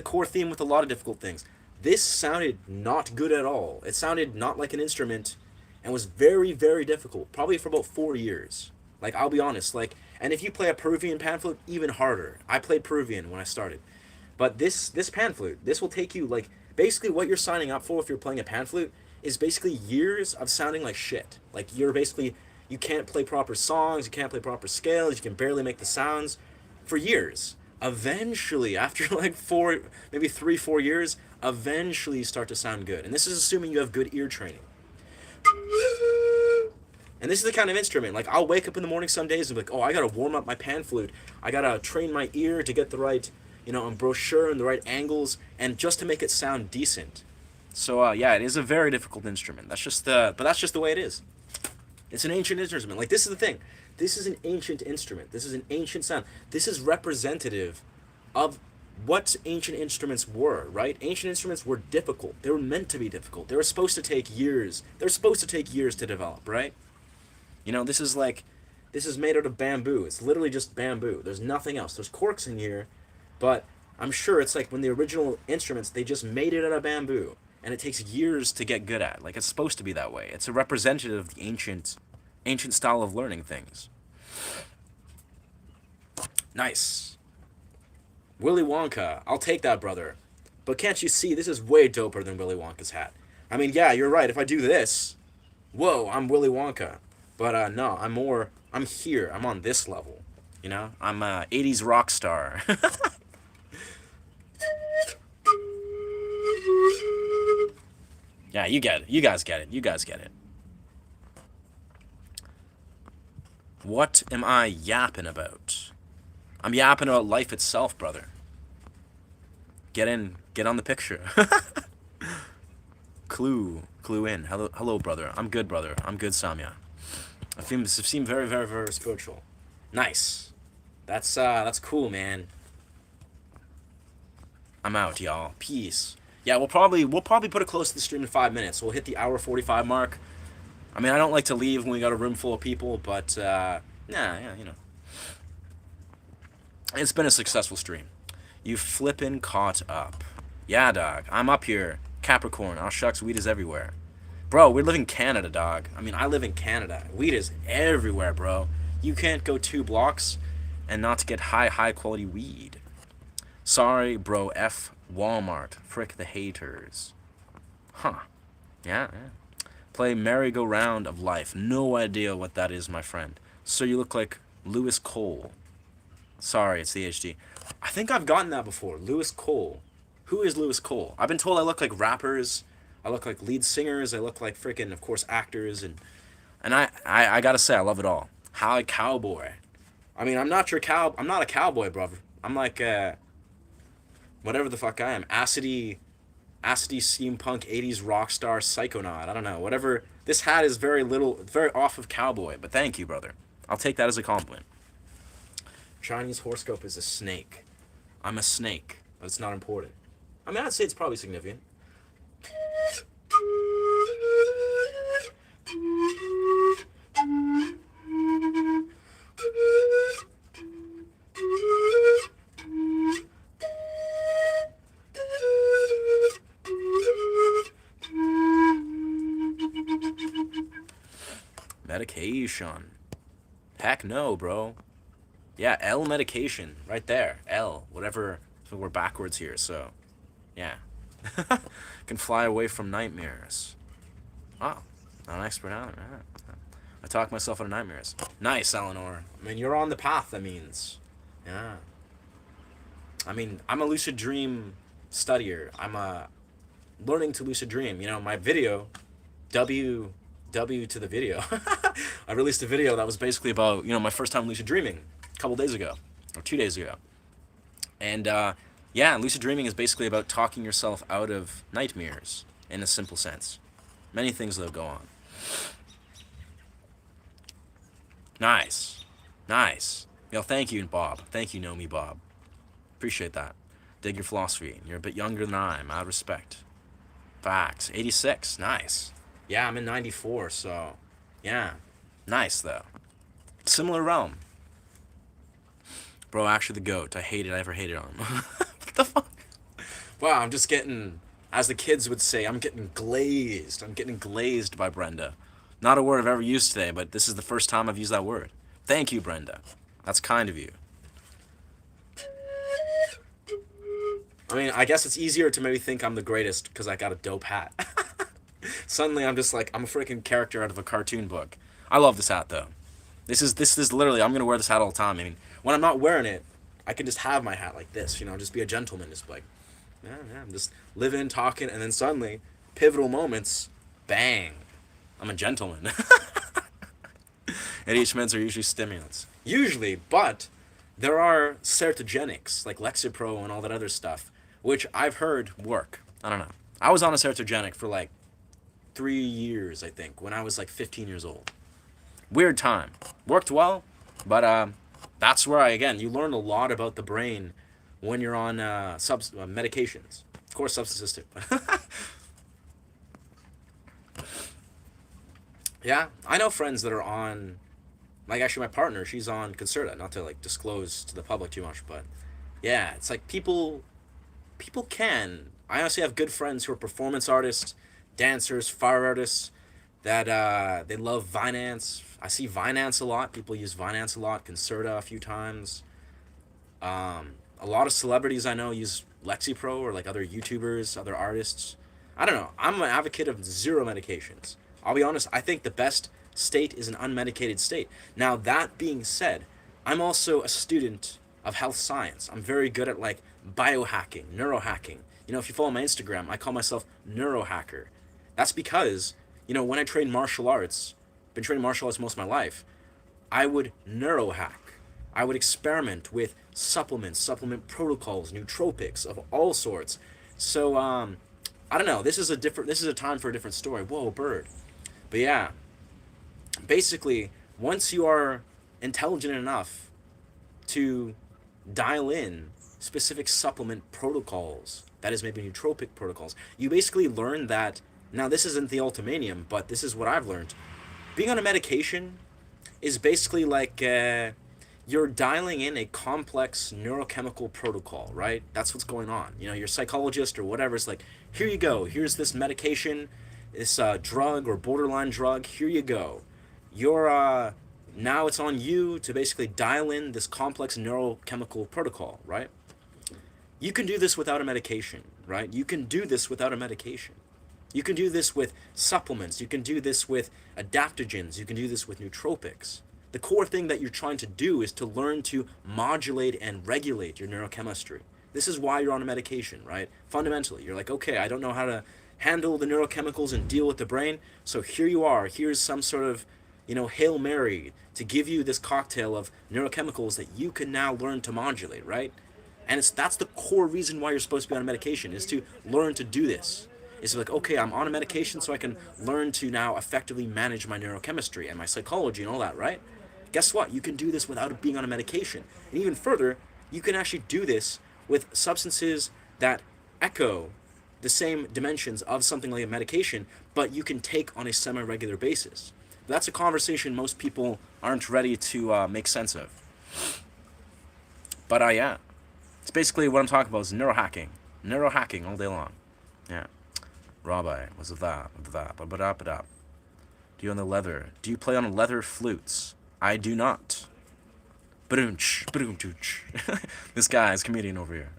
core theme with a lot of difficult things. This sounded not good at all. It sounded not like an instrument and was very, very difficult, probably for about 4 years. Like, I'll be honest, like, and if you play a Peruvian pan flute, even harder. I played Peruvian when I started. But this pan flute, this will take you, like, basically what you're signing up for if you're playing a pan flute is basically years of sounding like shit. Like, you can't play proper songs, you can't play proper scales, you can barely make the sounds for years. Eventually, after like 4 years, eventually you start to sound good. And this is assuming you have good ear training. And this is the kind of instrument, like, I'll wake up in the morning some days and be like, oh, I gotta warm up my pan flute. I gotta train my ear to get the right, embouchure and the right angles, and just to make it sound decent. So, yeah, it is a very difficult instrument. But that's just the way it is. It's an ancient instrument. Like, this is the thing. This is an ancient instrument. This is an ancient sound. This is representative of what ancient instruments were, right? Ancient instruments were difficult. They were meant to be difficult. They were supposed to take years. They're supposed to take years to develop, right? This is made out of bamboo. It's literally just bamboo. There's nothing else. There's corks in here, but I'm sure it's like when the original instruments, they just made it out of bamboo, and it takes years to get good at. Like, it's supposed to be that way. It's a representative of the ancient style of learning things. Nice. Willy Wonka. I'll take that, brother. But can't you see, this is way doper than Willy Wonka's hat. I mean, yeah, you're right. If I do this, whoa, I'm Willy Wonka. But no, I'm here. I'm on this level. I'm a 80s rock star. Yeah, you get it. You guys get it. What am I yapping about? I'm yapping about life itself, brother. Get on the picture. Clue in. Hello, brother. I'm good, brother. I'm good, Samya. I seem very, very, very spiritual. Nice. That's cool, man. I'm out, y'all. Peace. Yeah, we'll probably put it close to the stream in 5 minutes. We'll hit the hour 45 mark. I mean, I don't like to leave when we got a room full of people, but it's been a successful stream. You flippin' caught up. Yeah, dog. I'm up here. Capricorn. Oh, shucks, weed is everywhere. Bro, we live in Canada, dog. I mean, I live in Canada. Weed is everywhere, bro. You can't go 2 blocks and not get high quality weed. Sorry, bro. F Walmart. Frick the haters. Huh. Yeah. Play merry-go-round of life. No idea what that is, my friend. So you look like Lewis Cole. Sorry, it's the ADHD. I think I've gotten that before. Lewis Cole. Who is Lewis Cole? I've been told I look like rappers. I look like lead singers. I look like freaking, of course, actors. And I gotta say, I love it all. How a cowboy. I mean, I'm not a cowboy, brother. I'm like, whatever the fuck I am. Acidy steampunk 80s rock star psychonaut. I don't know. Whatever. This hat is very off of cowboy. But thank you, brother. I'll take that as a compliment. Chinese horoscope is a snake. I'm a snake, but it's not important. I mean, I'd say it's probably significant. Medication. Heck no, bro. Yeah, L medication. Right there. L. Whatever. So we're backwards here, so. Yeah. Can fly away from nightmares. Oh. Not an expert on it. I talk myself out of nightmares. Nice, Eleanor. I mean, you're on the path, that means. Yeah. I mean, I'm a lucid dream studier. I'm learning to lucid dream. You know, my video, W to the video. I released a video that was basically about, you know, my first time lucid dreaming a couple days ago, or 2 days ago. And, yeah, lucid dreaming is basically about talking yourself out of nightmares, in a simple sense. Many things, though, go on. Nice. Nice. Yo, thank you, Bob. Thank you, Know Me Bob. Appreciate that. Dig your philosophy. You're a bit younger than I am. Out of respect. Facts. 86. Nice. Yeah, I'm in 94, so... Yeah. Nice, though. Similar realm. Bro, actually the GOAT. I ever hated on him. What the fuck? Wow, I'm just getting... As the kids would say, I'm getting glazed. I'm getting glazed by Brenda. Not a word I've ever used today, but this is the first time I've used that word. Thank you, Brenda. That's kind of you. I mean, I guess it's easier to maybe think I'm the greatest because I got a dope hat. Suddenly I'm just like, I'm a freaking character out of a cartoon book. I love this hat, though. This is literally, I'm going to wear this hat all the time. I mean, when I'm not wearing it, I can just have my hat like this, you know, just be a gentleman. Just like, yeah, I'm just living, talking, and then suddenly, pivotal moments, bang. I'm a gentleman. ADHD are usually stimulants. Usually, but there are serotogenics, like Lexapro and all that other stuff, which I've heard work. I don't know. I was on a serotogenic for like 3 years, I think, when I was like 15 years old. Weird time. Worked well, but that's where you learn a lot about the brain when you're on medications. Of course, substances too. Yeah, I know friends that are on, like actually my partner, she's on Concerta, not to like disclose to the public too much, but yeah, it's like people can. I honestly have good friends who are performance artists, dancers, fire artists, that they love Vinance. I see Vinance a lot. People use Vinance a lot. Concerta a few times. A lot of celebrities I know use Lexapro or like other YouTubers, other artists. I don't know. I'm an advocate of zero medications. I'll be honest. I think the best state is an unmedicated state. Now, that being said, I'm also a student of health science. I'm very good at like biohacking, neurohacking. You know, if you follow my Instagram, I call myself Neurohacker. That's because, you know, when I train martial arts, been training martial arts most of my life, I would neurohack. I would experiment with supplement protocols, nootropics of all sorts. So, I don't know. This is a time for a different story. Whoa, bird. But yeah, basically, once you are intelligent enough to dial in specific supplement protocols, that is maybe nootropic protocols, you basically learn that, now this isn't the ultimanium, but this is what I've learned. Being on a medication is basically like you're dialing in a complex neurochemical protocol, right? That's what's going on. You know, your psychologist or whatever is like, here you go, here's this medication, this drug or borderline drug, here you go. You're, now it's on you to basically dial in this complex neurochemical protocol, right? You can do this without a medication, right? You can do this without a medication. You can do this with supplements. You can do this with adaptogens. You can do this with nootropics. The core thing that you're trying to do is to learn to modulate and regulate your neurochemistry. This is why you're on a medication, right? Fundamentally, you're like, okay, I don't know how to handle the neurochemicals and deal with the brain, so here you are. Here's some sort of, Hail Mary to give you this cocktail of neurochemicals that you can now learn to modulate, right? And that's the core reason why you're supposed to be on a medication, is to learn to do this. It's like, okay, I'm on a medication so I can learn to now effectively manage my neurochemistry and my psychology and all that, right? Guess what? You can do this without being on a medication. And even further, you can actually do this with substances that echo the same dimensions of something like a medication, but you can take on a semi-regular basis. That's a conversation most people aren't ready to make sense of. But yeah, it's basically what I'm talking about is neurohacking. Neurohacking all day long. Yeah. Rabbi, what's with that? Do you on the leather? Do you play on leather flutes? I do not. This guy's comedian over here.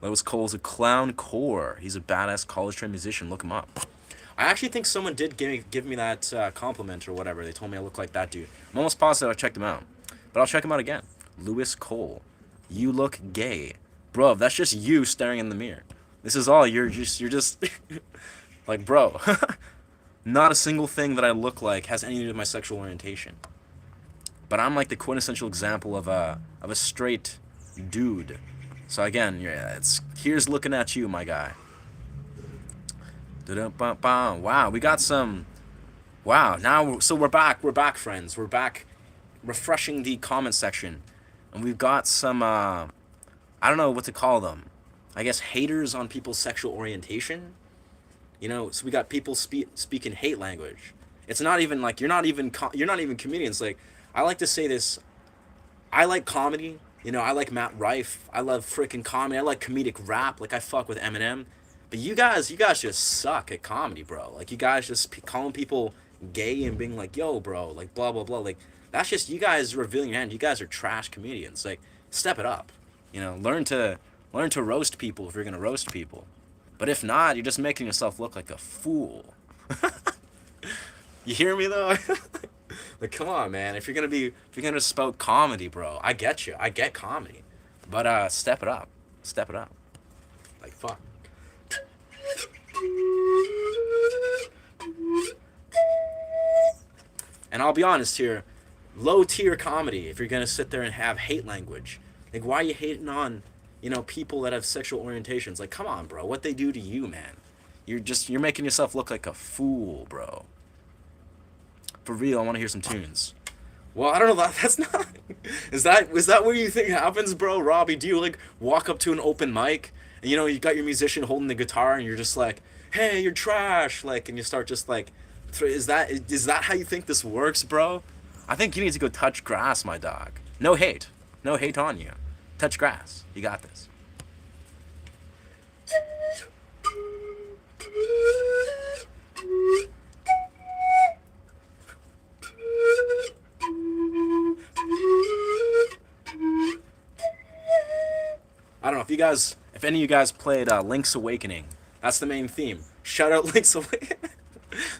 Lewis Cole's a clown core. He's a badass college-trained musician. Look him up. I actually think someone did give me that compliment or whatever. They told me I look like that dude. I'm almost positive I checked him out. But I'll check him out again. Lewis Cole. You look gay. Bro, that's just you staring in the mirror. This is all. You're just like, bro. Not a single thing that I look like has anything to do with my sexual orientation. But I'm like the quintessential example of a straight dude. So again, here's looking at you, my guy. Wow, we got some. Wow, now so we're back, friends. We're back, refreshing the comment section, and we've got some. I don't know what to call them. I guess haters on people's sexual orientation. So we got people speaking hate language. It's not even like you're not even comedians. Like, I like to say this. I like comedy. I like Matt Rife. I love freaking comedy. I like comedic rap. Like, I fuck with Eminem. But you guys just suck at comedy, bro. Like, you guys just calling people gay and being like, yo, bro, like, blah, blah, blah. Like, that's just you guys revealing your hand. You guys are trash comedians. Like, step it up. Learn to roast people if you're going to roast people. But if not, you're just making yourself look like a fool. You hear me, though? Like, come on, man. If you're gonna spout comedy, bro, I get you. I get comedy, but step it up. Step it up. Like, fuck. And I'll be honest here, low tier comedy. If you're gonna sit there and have hate language, like, why are you hating on, people that have sexual orientations? Like, come on, bro. What they do to you, man? You're making yourself look like a fool, bro. For real, I want to hear some tunes. Well, I don't know. That's not. Is that what you think happens, bro? Robbie, do you like walk up to an open mic and you got your musician holding the guitar and you're just like, hey, you're trash, like, and you start just like, is that how you think this works, bro? I think you need to go touch grass, my dog. No hate on you. Touch grass. You got this. I don't know if any of you guys played Link's Awakening. That's the main theme. Shout out Link's Awakening.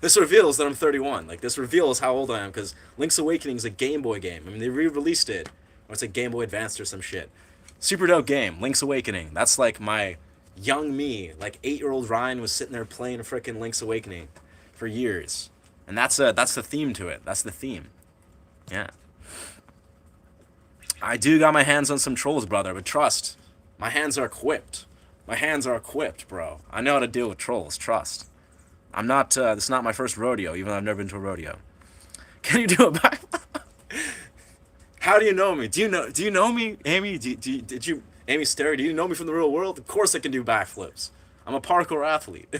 This reveals that I'm 31. Like, this reveals how old I am, because Link's Awakening is a Game Boy game. I mean, they re-released it, or it's a Game Boy Advanced or some shit. Super dope game, Link's Awakening. That's like my young me, like 8-year-old Ryan was sitting there playing frickin' Link's Awakening for years. And that's the theme to it. That's the theme. Yeah. I do got my hands on some trolls, brother, but trust. My hands are equipped. My hands are equipped, bro. I know how to deal with trolls, trust. I'm not, this is not my first rodeo, even though I've never been to a rodeo. Can you do a back? How do you know me? Do you know me, Amy? Amy Sterry, do you know me from the real world? Of course I can do backflips. I'm a parkour athlete.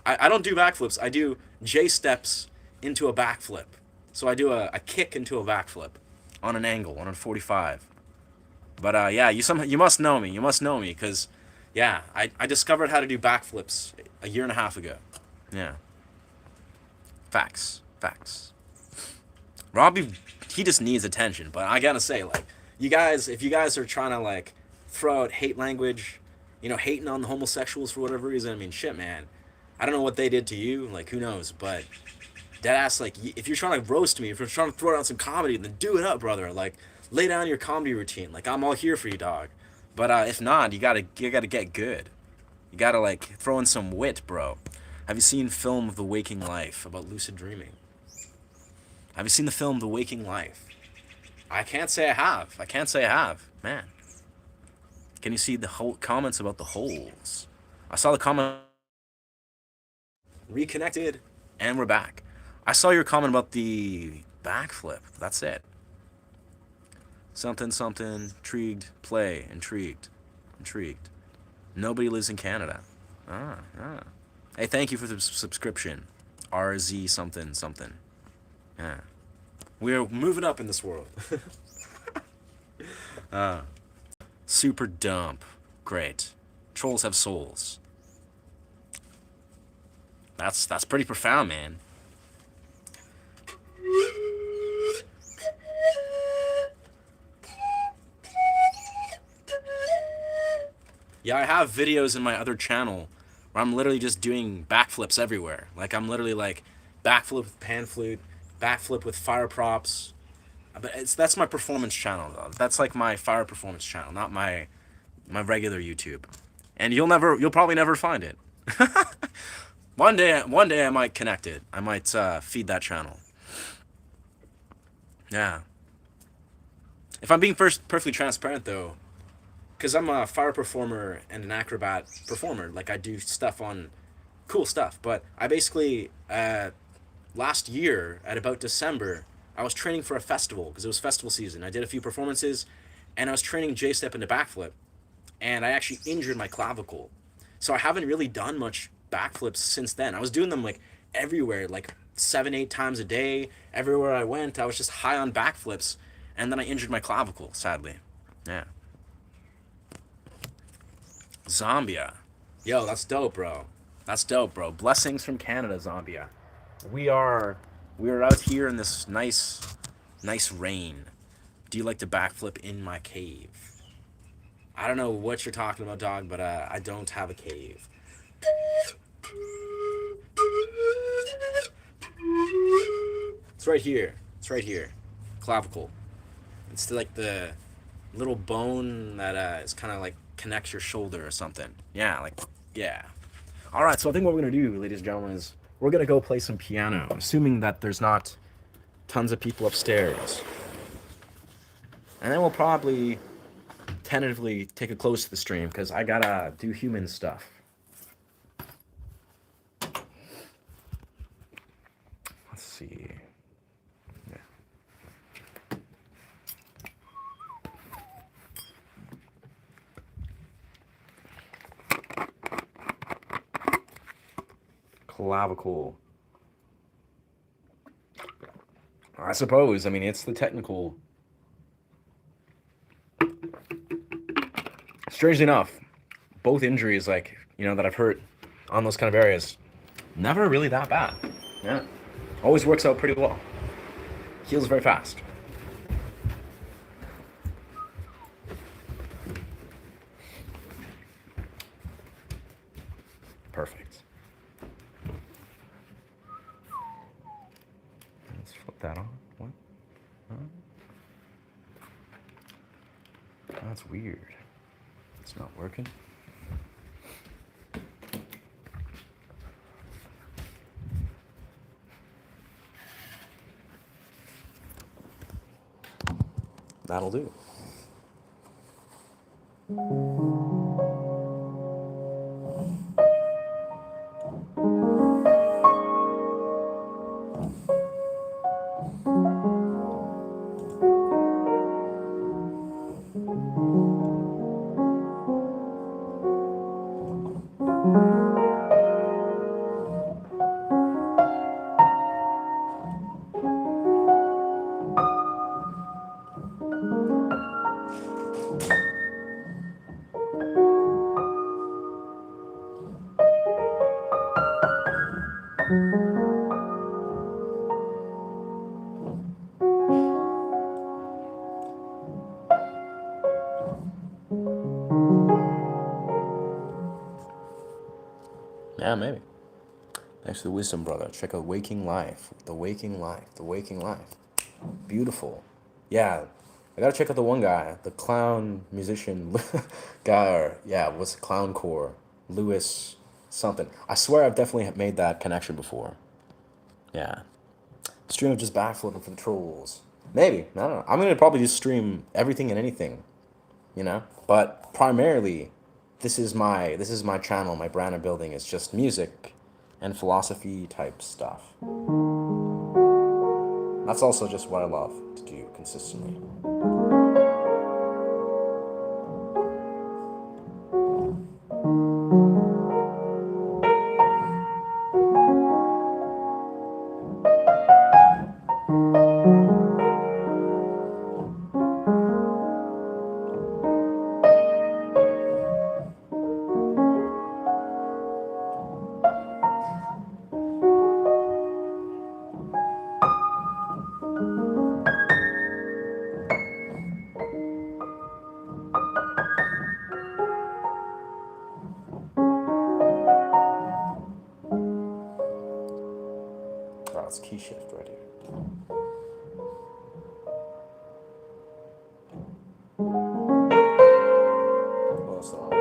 I don't do backflips. I do J-steps into a backflip. So I do a kick into a backflip on an angle, on a 45. But yeah, you must know me. You must know me, because, yeah, I discovered how to do backflips a year and a half ago. Yeah. Facts. Robbie, he just needs attention. But I gotta say, like, you guys, if you guys are trying to, like, throw out hate language, hating on the homosexuals for whatever reason, I mean, shit, man. I don't know what they did to you, like who knows, but dead ass, like if you're trying to roast me, if you're trying to throw down some comedy, then do it up, brother. Like lay down your comedy routine. Like I'm all here for you, dog. But if not, you gotta get good. You gotta like throw in some wit, bro. Have you seen film of The Waking Life about lucid dreaming? Have you seen the film The Waking Life? I can't say I have. I can't say I have. Man, can you see the whole comments about the holes? I saw the comment. Reconnected, and we're back. I saw your comment about the backflip. That's it. Something, something, intrigued, play, intrigued, intrigued. Nobody lives in Canada. Ah. Hey, thank you for the subscription. RZ something, something. Yeah. We're moving up in this world. Super dump. Great. Trolls have souls. That's pretty profound, man. Yeah, I have videos in my other channel where I'm literally just doing backflips everywhere. Like I'm literally like backflip with pan flute, backflip with fire props. But that's my performance channel though. That's like my fire performance channel, not my regular YouTube. And you'll probably never find it. One day I might connect it. I might feed that channel. Yeah. If I'm being perfectly transparent though, because I'm a fire performer and an acrobat performer, like I do stuff on cool stuff. But I basically last year at about December, I was training for a festival because it was festival season. I did a few performances, and I was training J step into backflip, and I actually injured my clavicle. So I haven't really done much backflips since then. I was doing them like everywhere, like 7, 8 times a day. Everywhere I went, I was just high on backflips, and then I injured my clavicle, sadly. Yeah. Zambia. Yo, that's dope, bro. That's dope, bro. Blessings from Canada, Zambia. We are out here in this nice rain. Do you like to backflip in my cave? I don't know what you're talking about, dog, but I don't have a cave. It's right here. It's right here. Clavicle. It's like the little bone that is kind of like connects your shoulder or something. Yeah, like, yeah. All right, so I think what we're going to do, ladies and gentlemen, is we're going to go play some piano, assuming that there's not tons of people upstairs. And then we'll probably tentatively take a close to the stream because I got to do human stuff. Let's see. Yeah. Clavicle. I suppose. I mean, it's the technical. Strangely enough, both injuries, like, that I've hurt on those kind of areas, never really that bad. Yeah. Always works out pretty well. Heals very fast. Perfect. Let's flip that on. What? Huh? That's weird. It's not working. That'll do. Yeah, maybe. Thanks for the wisdom, brother. Check out Waking Life. The Waking Life. The Waking Life. Beautiful. Yeah. I gotta check out the one guy, the clown musician guy, or yeah, what's the clown core? Lewis something. I swear I've definitely made that connection before. Yeah. Stream of just backflipping for the trolls. Maybe. I don't know. I'm gonna probably just stream everything and anything, you know? But primarily, this is my channel, my brand I'm building is just music and philosophy type stuff. That's also just what I love to do consistently. Wow, it's key shift right here. Oh, that's the wrong one.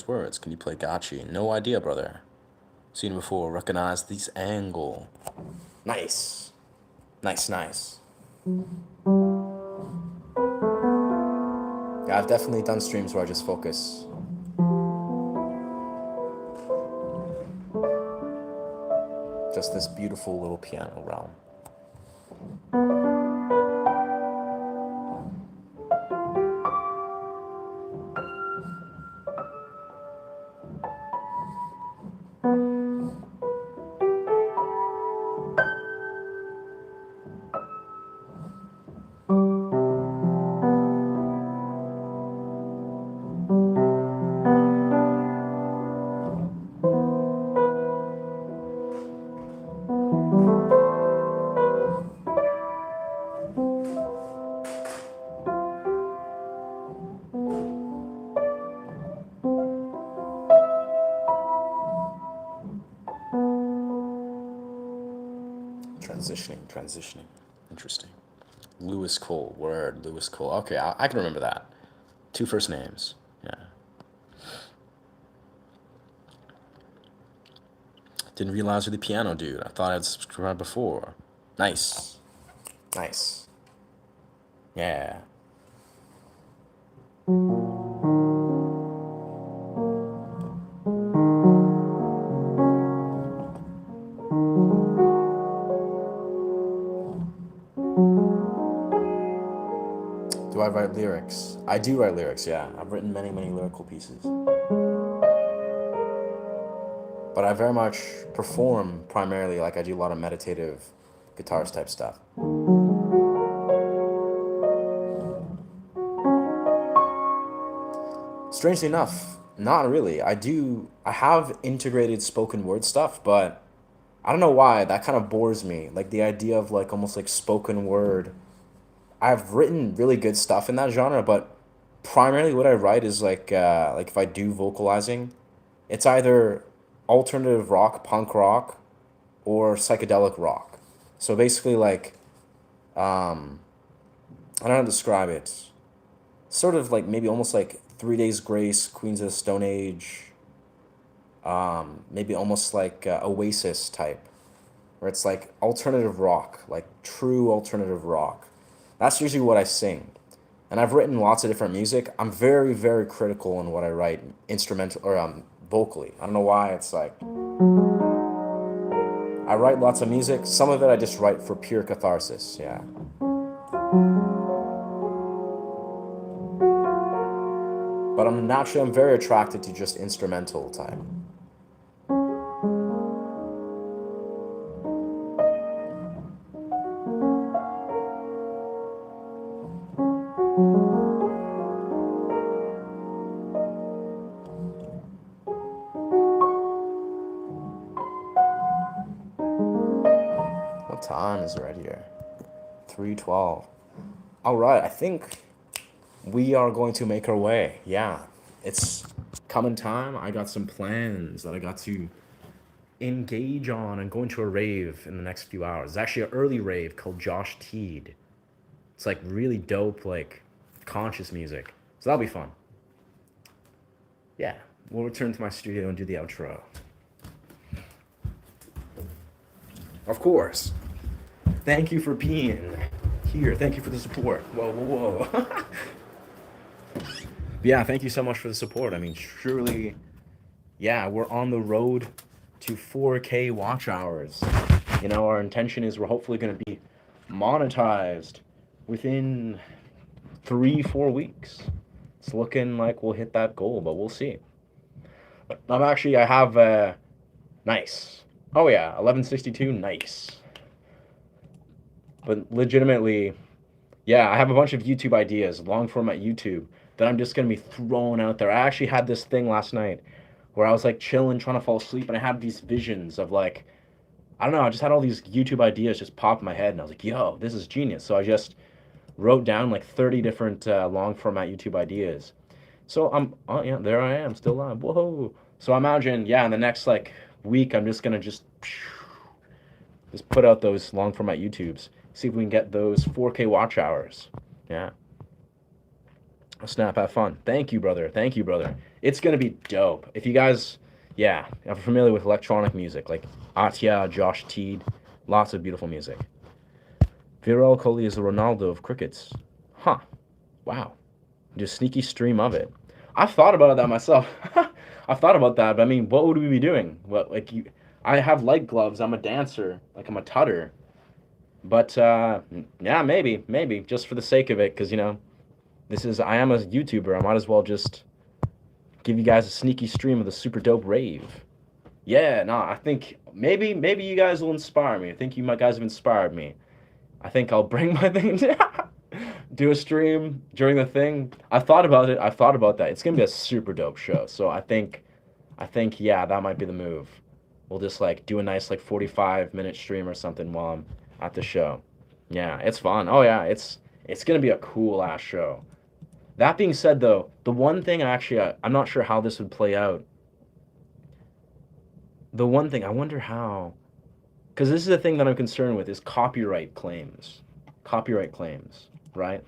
Words. Can you play Gachi? No idea, brother. Seen it before. Recognize this angle. Nice. Nice. Yeah, I've definitely done streams where I just focus. Just this beautiful little piano realm. Transitioning. Interesting. Lewis Cole. Lewis Cole. Okay, I can remember that. 2 first names. Yeah. Didn't realize you're the piano dude. I thought I'd subscribed before. Nice. Yeah. Do I write lyrics? I do write lyrics, yeah. I've written many lyrical pieces. But I very much perform primarily, like I do a lot of meditative guitars type stuff. Strangely enough, not really. I have integrated spoken word stuff, but I don't know why, that kind of bores me. Like the idea of like almost like spoken word. I've written really good stuff in that genre, but primarily what I write is like if I do vocalizing, it's either alternative rock, punk rock, or psychedelic rock. So basically like, I don't know how to describe it. Sort of like maybe almost like 3 Days Grace, Queens of the Stone Age, maybe almost like Oasis type, where it's like alternative rock, like true alternative rock. That's usually what I sing. And I've written lots of different music. I'm very critical in what I write, instrumental or vocally. I don't know why. It's like I write lots of music. Some of it I just write for pure catharsis. Yeah. But I'm very attracted to just instrumental type. What time is it right here? 3:12. All right, I think we are going to make our way. Yeah, it's coming time. I got some plans that I got to engage on and going to a rave in the next few hours. It's actually an early rave called Josh Teed. It's like really dope, like conscious music. So that'll be fun. Yeah, we'll return to my studio and do the outro. Of course. Thank you for being here. Thank you for the support. Whoa, whoa, whoa. Yeah, thank you so much for the support. I mean, surely, yeah, we're on the road to 4K watch hours. You know, our intention is we're hopefully going to be monetized within 3-4 weeks. It's looking like we'll hit that goal, but we'll see. I have, nice. Oh yeah, 1162, nice. But legitimately, yeah, I have a bunch of YouTube ideas, long format YouTube, that I'm just going to be throwing out there. I actually had this thing last night where I was like chilling, trying to fall asleep, and I had these visions of like, I don't know, I just had all these YouTube ideas just pop in my head, and I was like, yo, this is genius. So I just wrote down like 30 different long format YouTube ideas. So oh yeah, there I am, still live. Whoa. So imagine, yeah, in the next like week, I'm just gonna just put out those long format YouTubes. See if we can get those 4K watch hours. Yeah. Snap, have fun. Thank you, brother. Thank you, brother. It's gonna be dope. If you guys, yeah, are familiar with electronic music, like Atya, Josh Teed, lots of beautiful music. Viral Kohli is the Ronaldo of crickets. Huh. Wow. Do a sneaky stream of it. I've thought about that myself. I've thought about that, but I mean, what would we be doing? What, like, I have light gloves. I'm a dancer. Like, I'm a tutter. But, yeah, maybe, just for the sake of it, because, you know, I am a YouTuber. I might as well just give you guys a sneaky stream of the super dope rave. Yeah, no, I think maybe you guys will inspire me. I think you guys have inspired me. I think I'll bring my thing do a stream during the thing. I thought about it. I thought about that. It's gonna be a super dope show. So I think, yeah, that might be the move. We'll just like do a nice like 45-minute stream or something while I'm at the show. Yeah, it's fun. Oh yeah, it's gonna be a cool ass show. That being said, though, the one thing I'm not sure how this would play out. The one thing I wonder how, because this is the thing that I'm concerned with, is copyright claims. Copyright claims, right?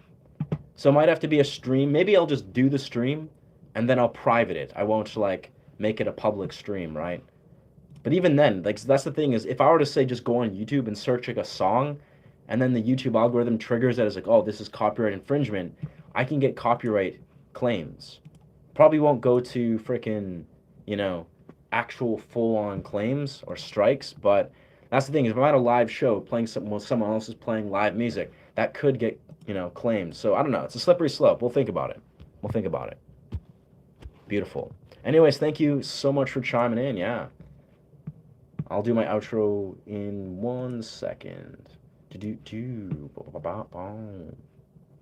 So it might have to be a stream. Maybe I'll just do the stream, and then I'll private it. I won't, like, make it a public stream, right? But even then, like, that's the thing is, if I were to say just go on YouTube and search, like, a song, and then the YouTube algorithm triggers that as, like, oh, this is copyright infringement, I can get copyright claims. Probably won't go to freaking, you know, actual full-on claims or strikes, but that's the thing is if I'm at a live show playing someone else is playing live music, that could get, you know, claimed. So I don't know. It's a slippery slope. We'll think about it. We'll think about it. Beautiful. Anyways, thank you so much for chiming in. Yeah. I'll do my outro in 1 second.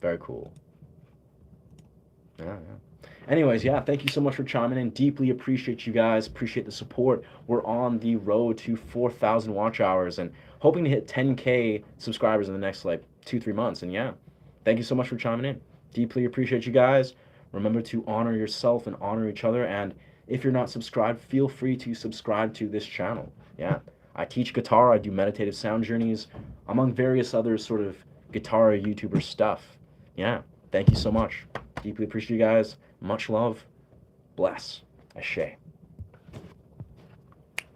Very cool. Yeah. Anyways, yeah, thank you so much for chiming in. Deeply appreciate you guys. Appreciate the support. We're on the road to 4,000 watch hours and hoping to hit 10K subscribers in the next, like, 2-3 months. And, yeah, thank you so much for chiming in. Deeply appreciate you guys. Remember to honor yourself and honor each other. And if you're not subscribed, feel free to subscribe to this channel. Yeah, I teach guitar. I do meditative sound journeys, among various other sort of guitar YouTuber stuff. Yeah, thank you so much. Deeply appreciate you guys. Much love. Bless. Ashe.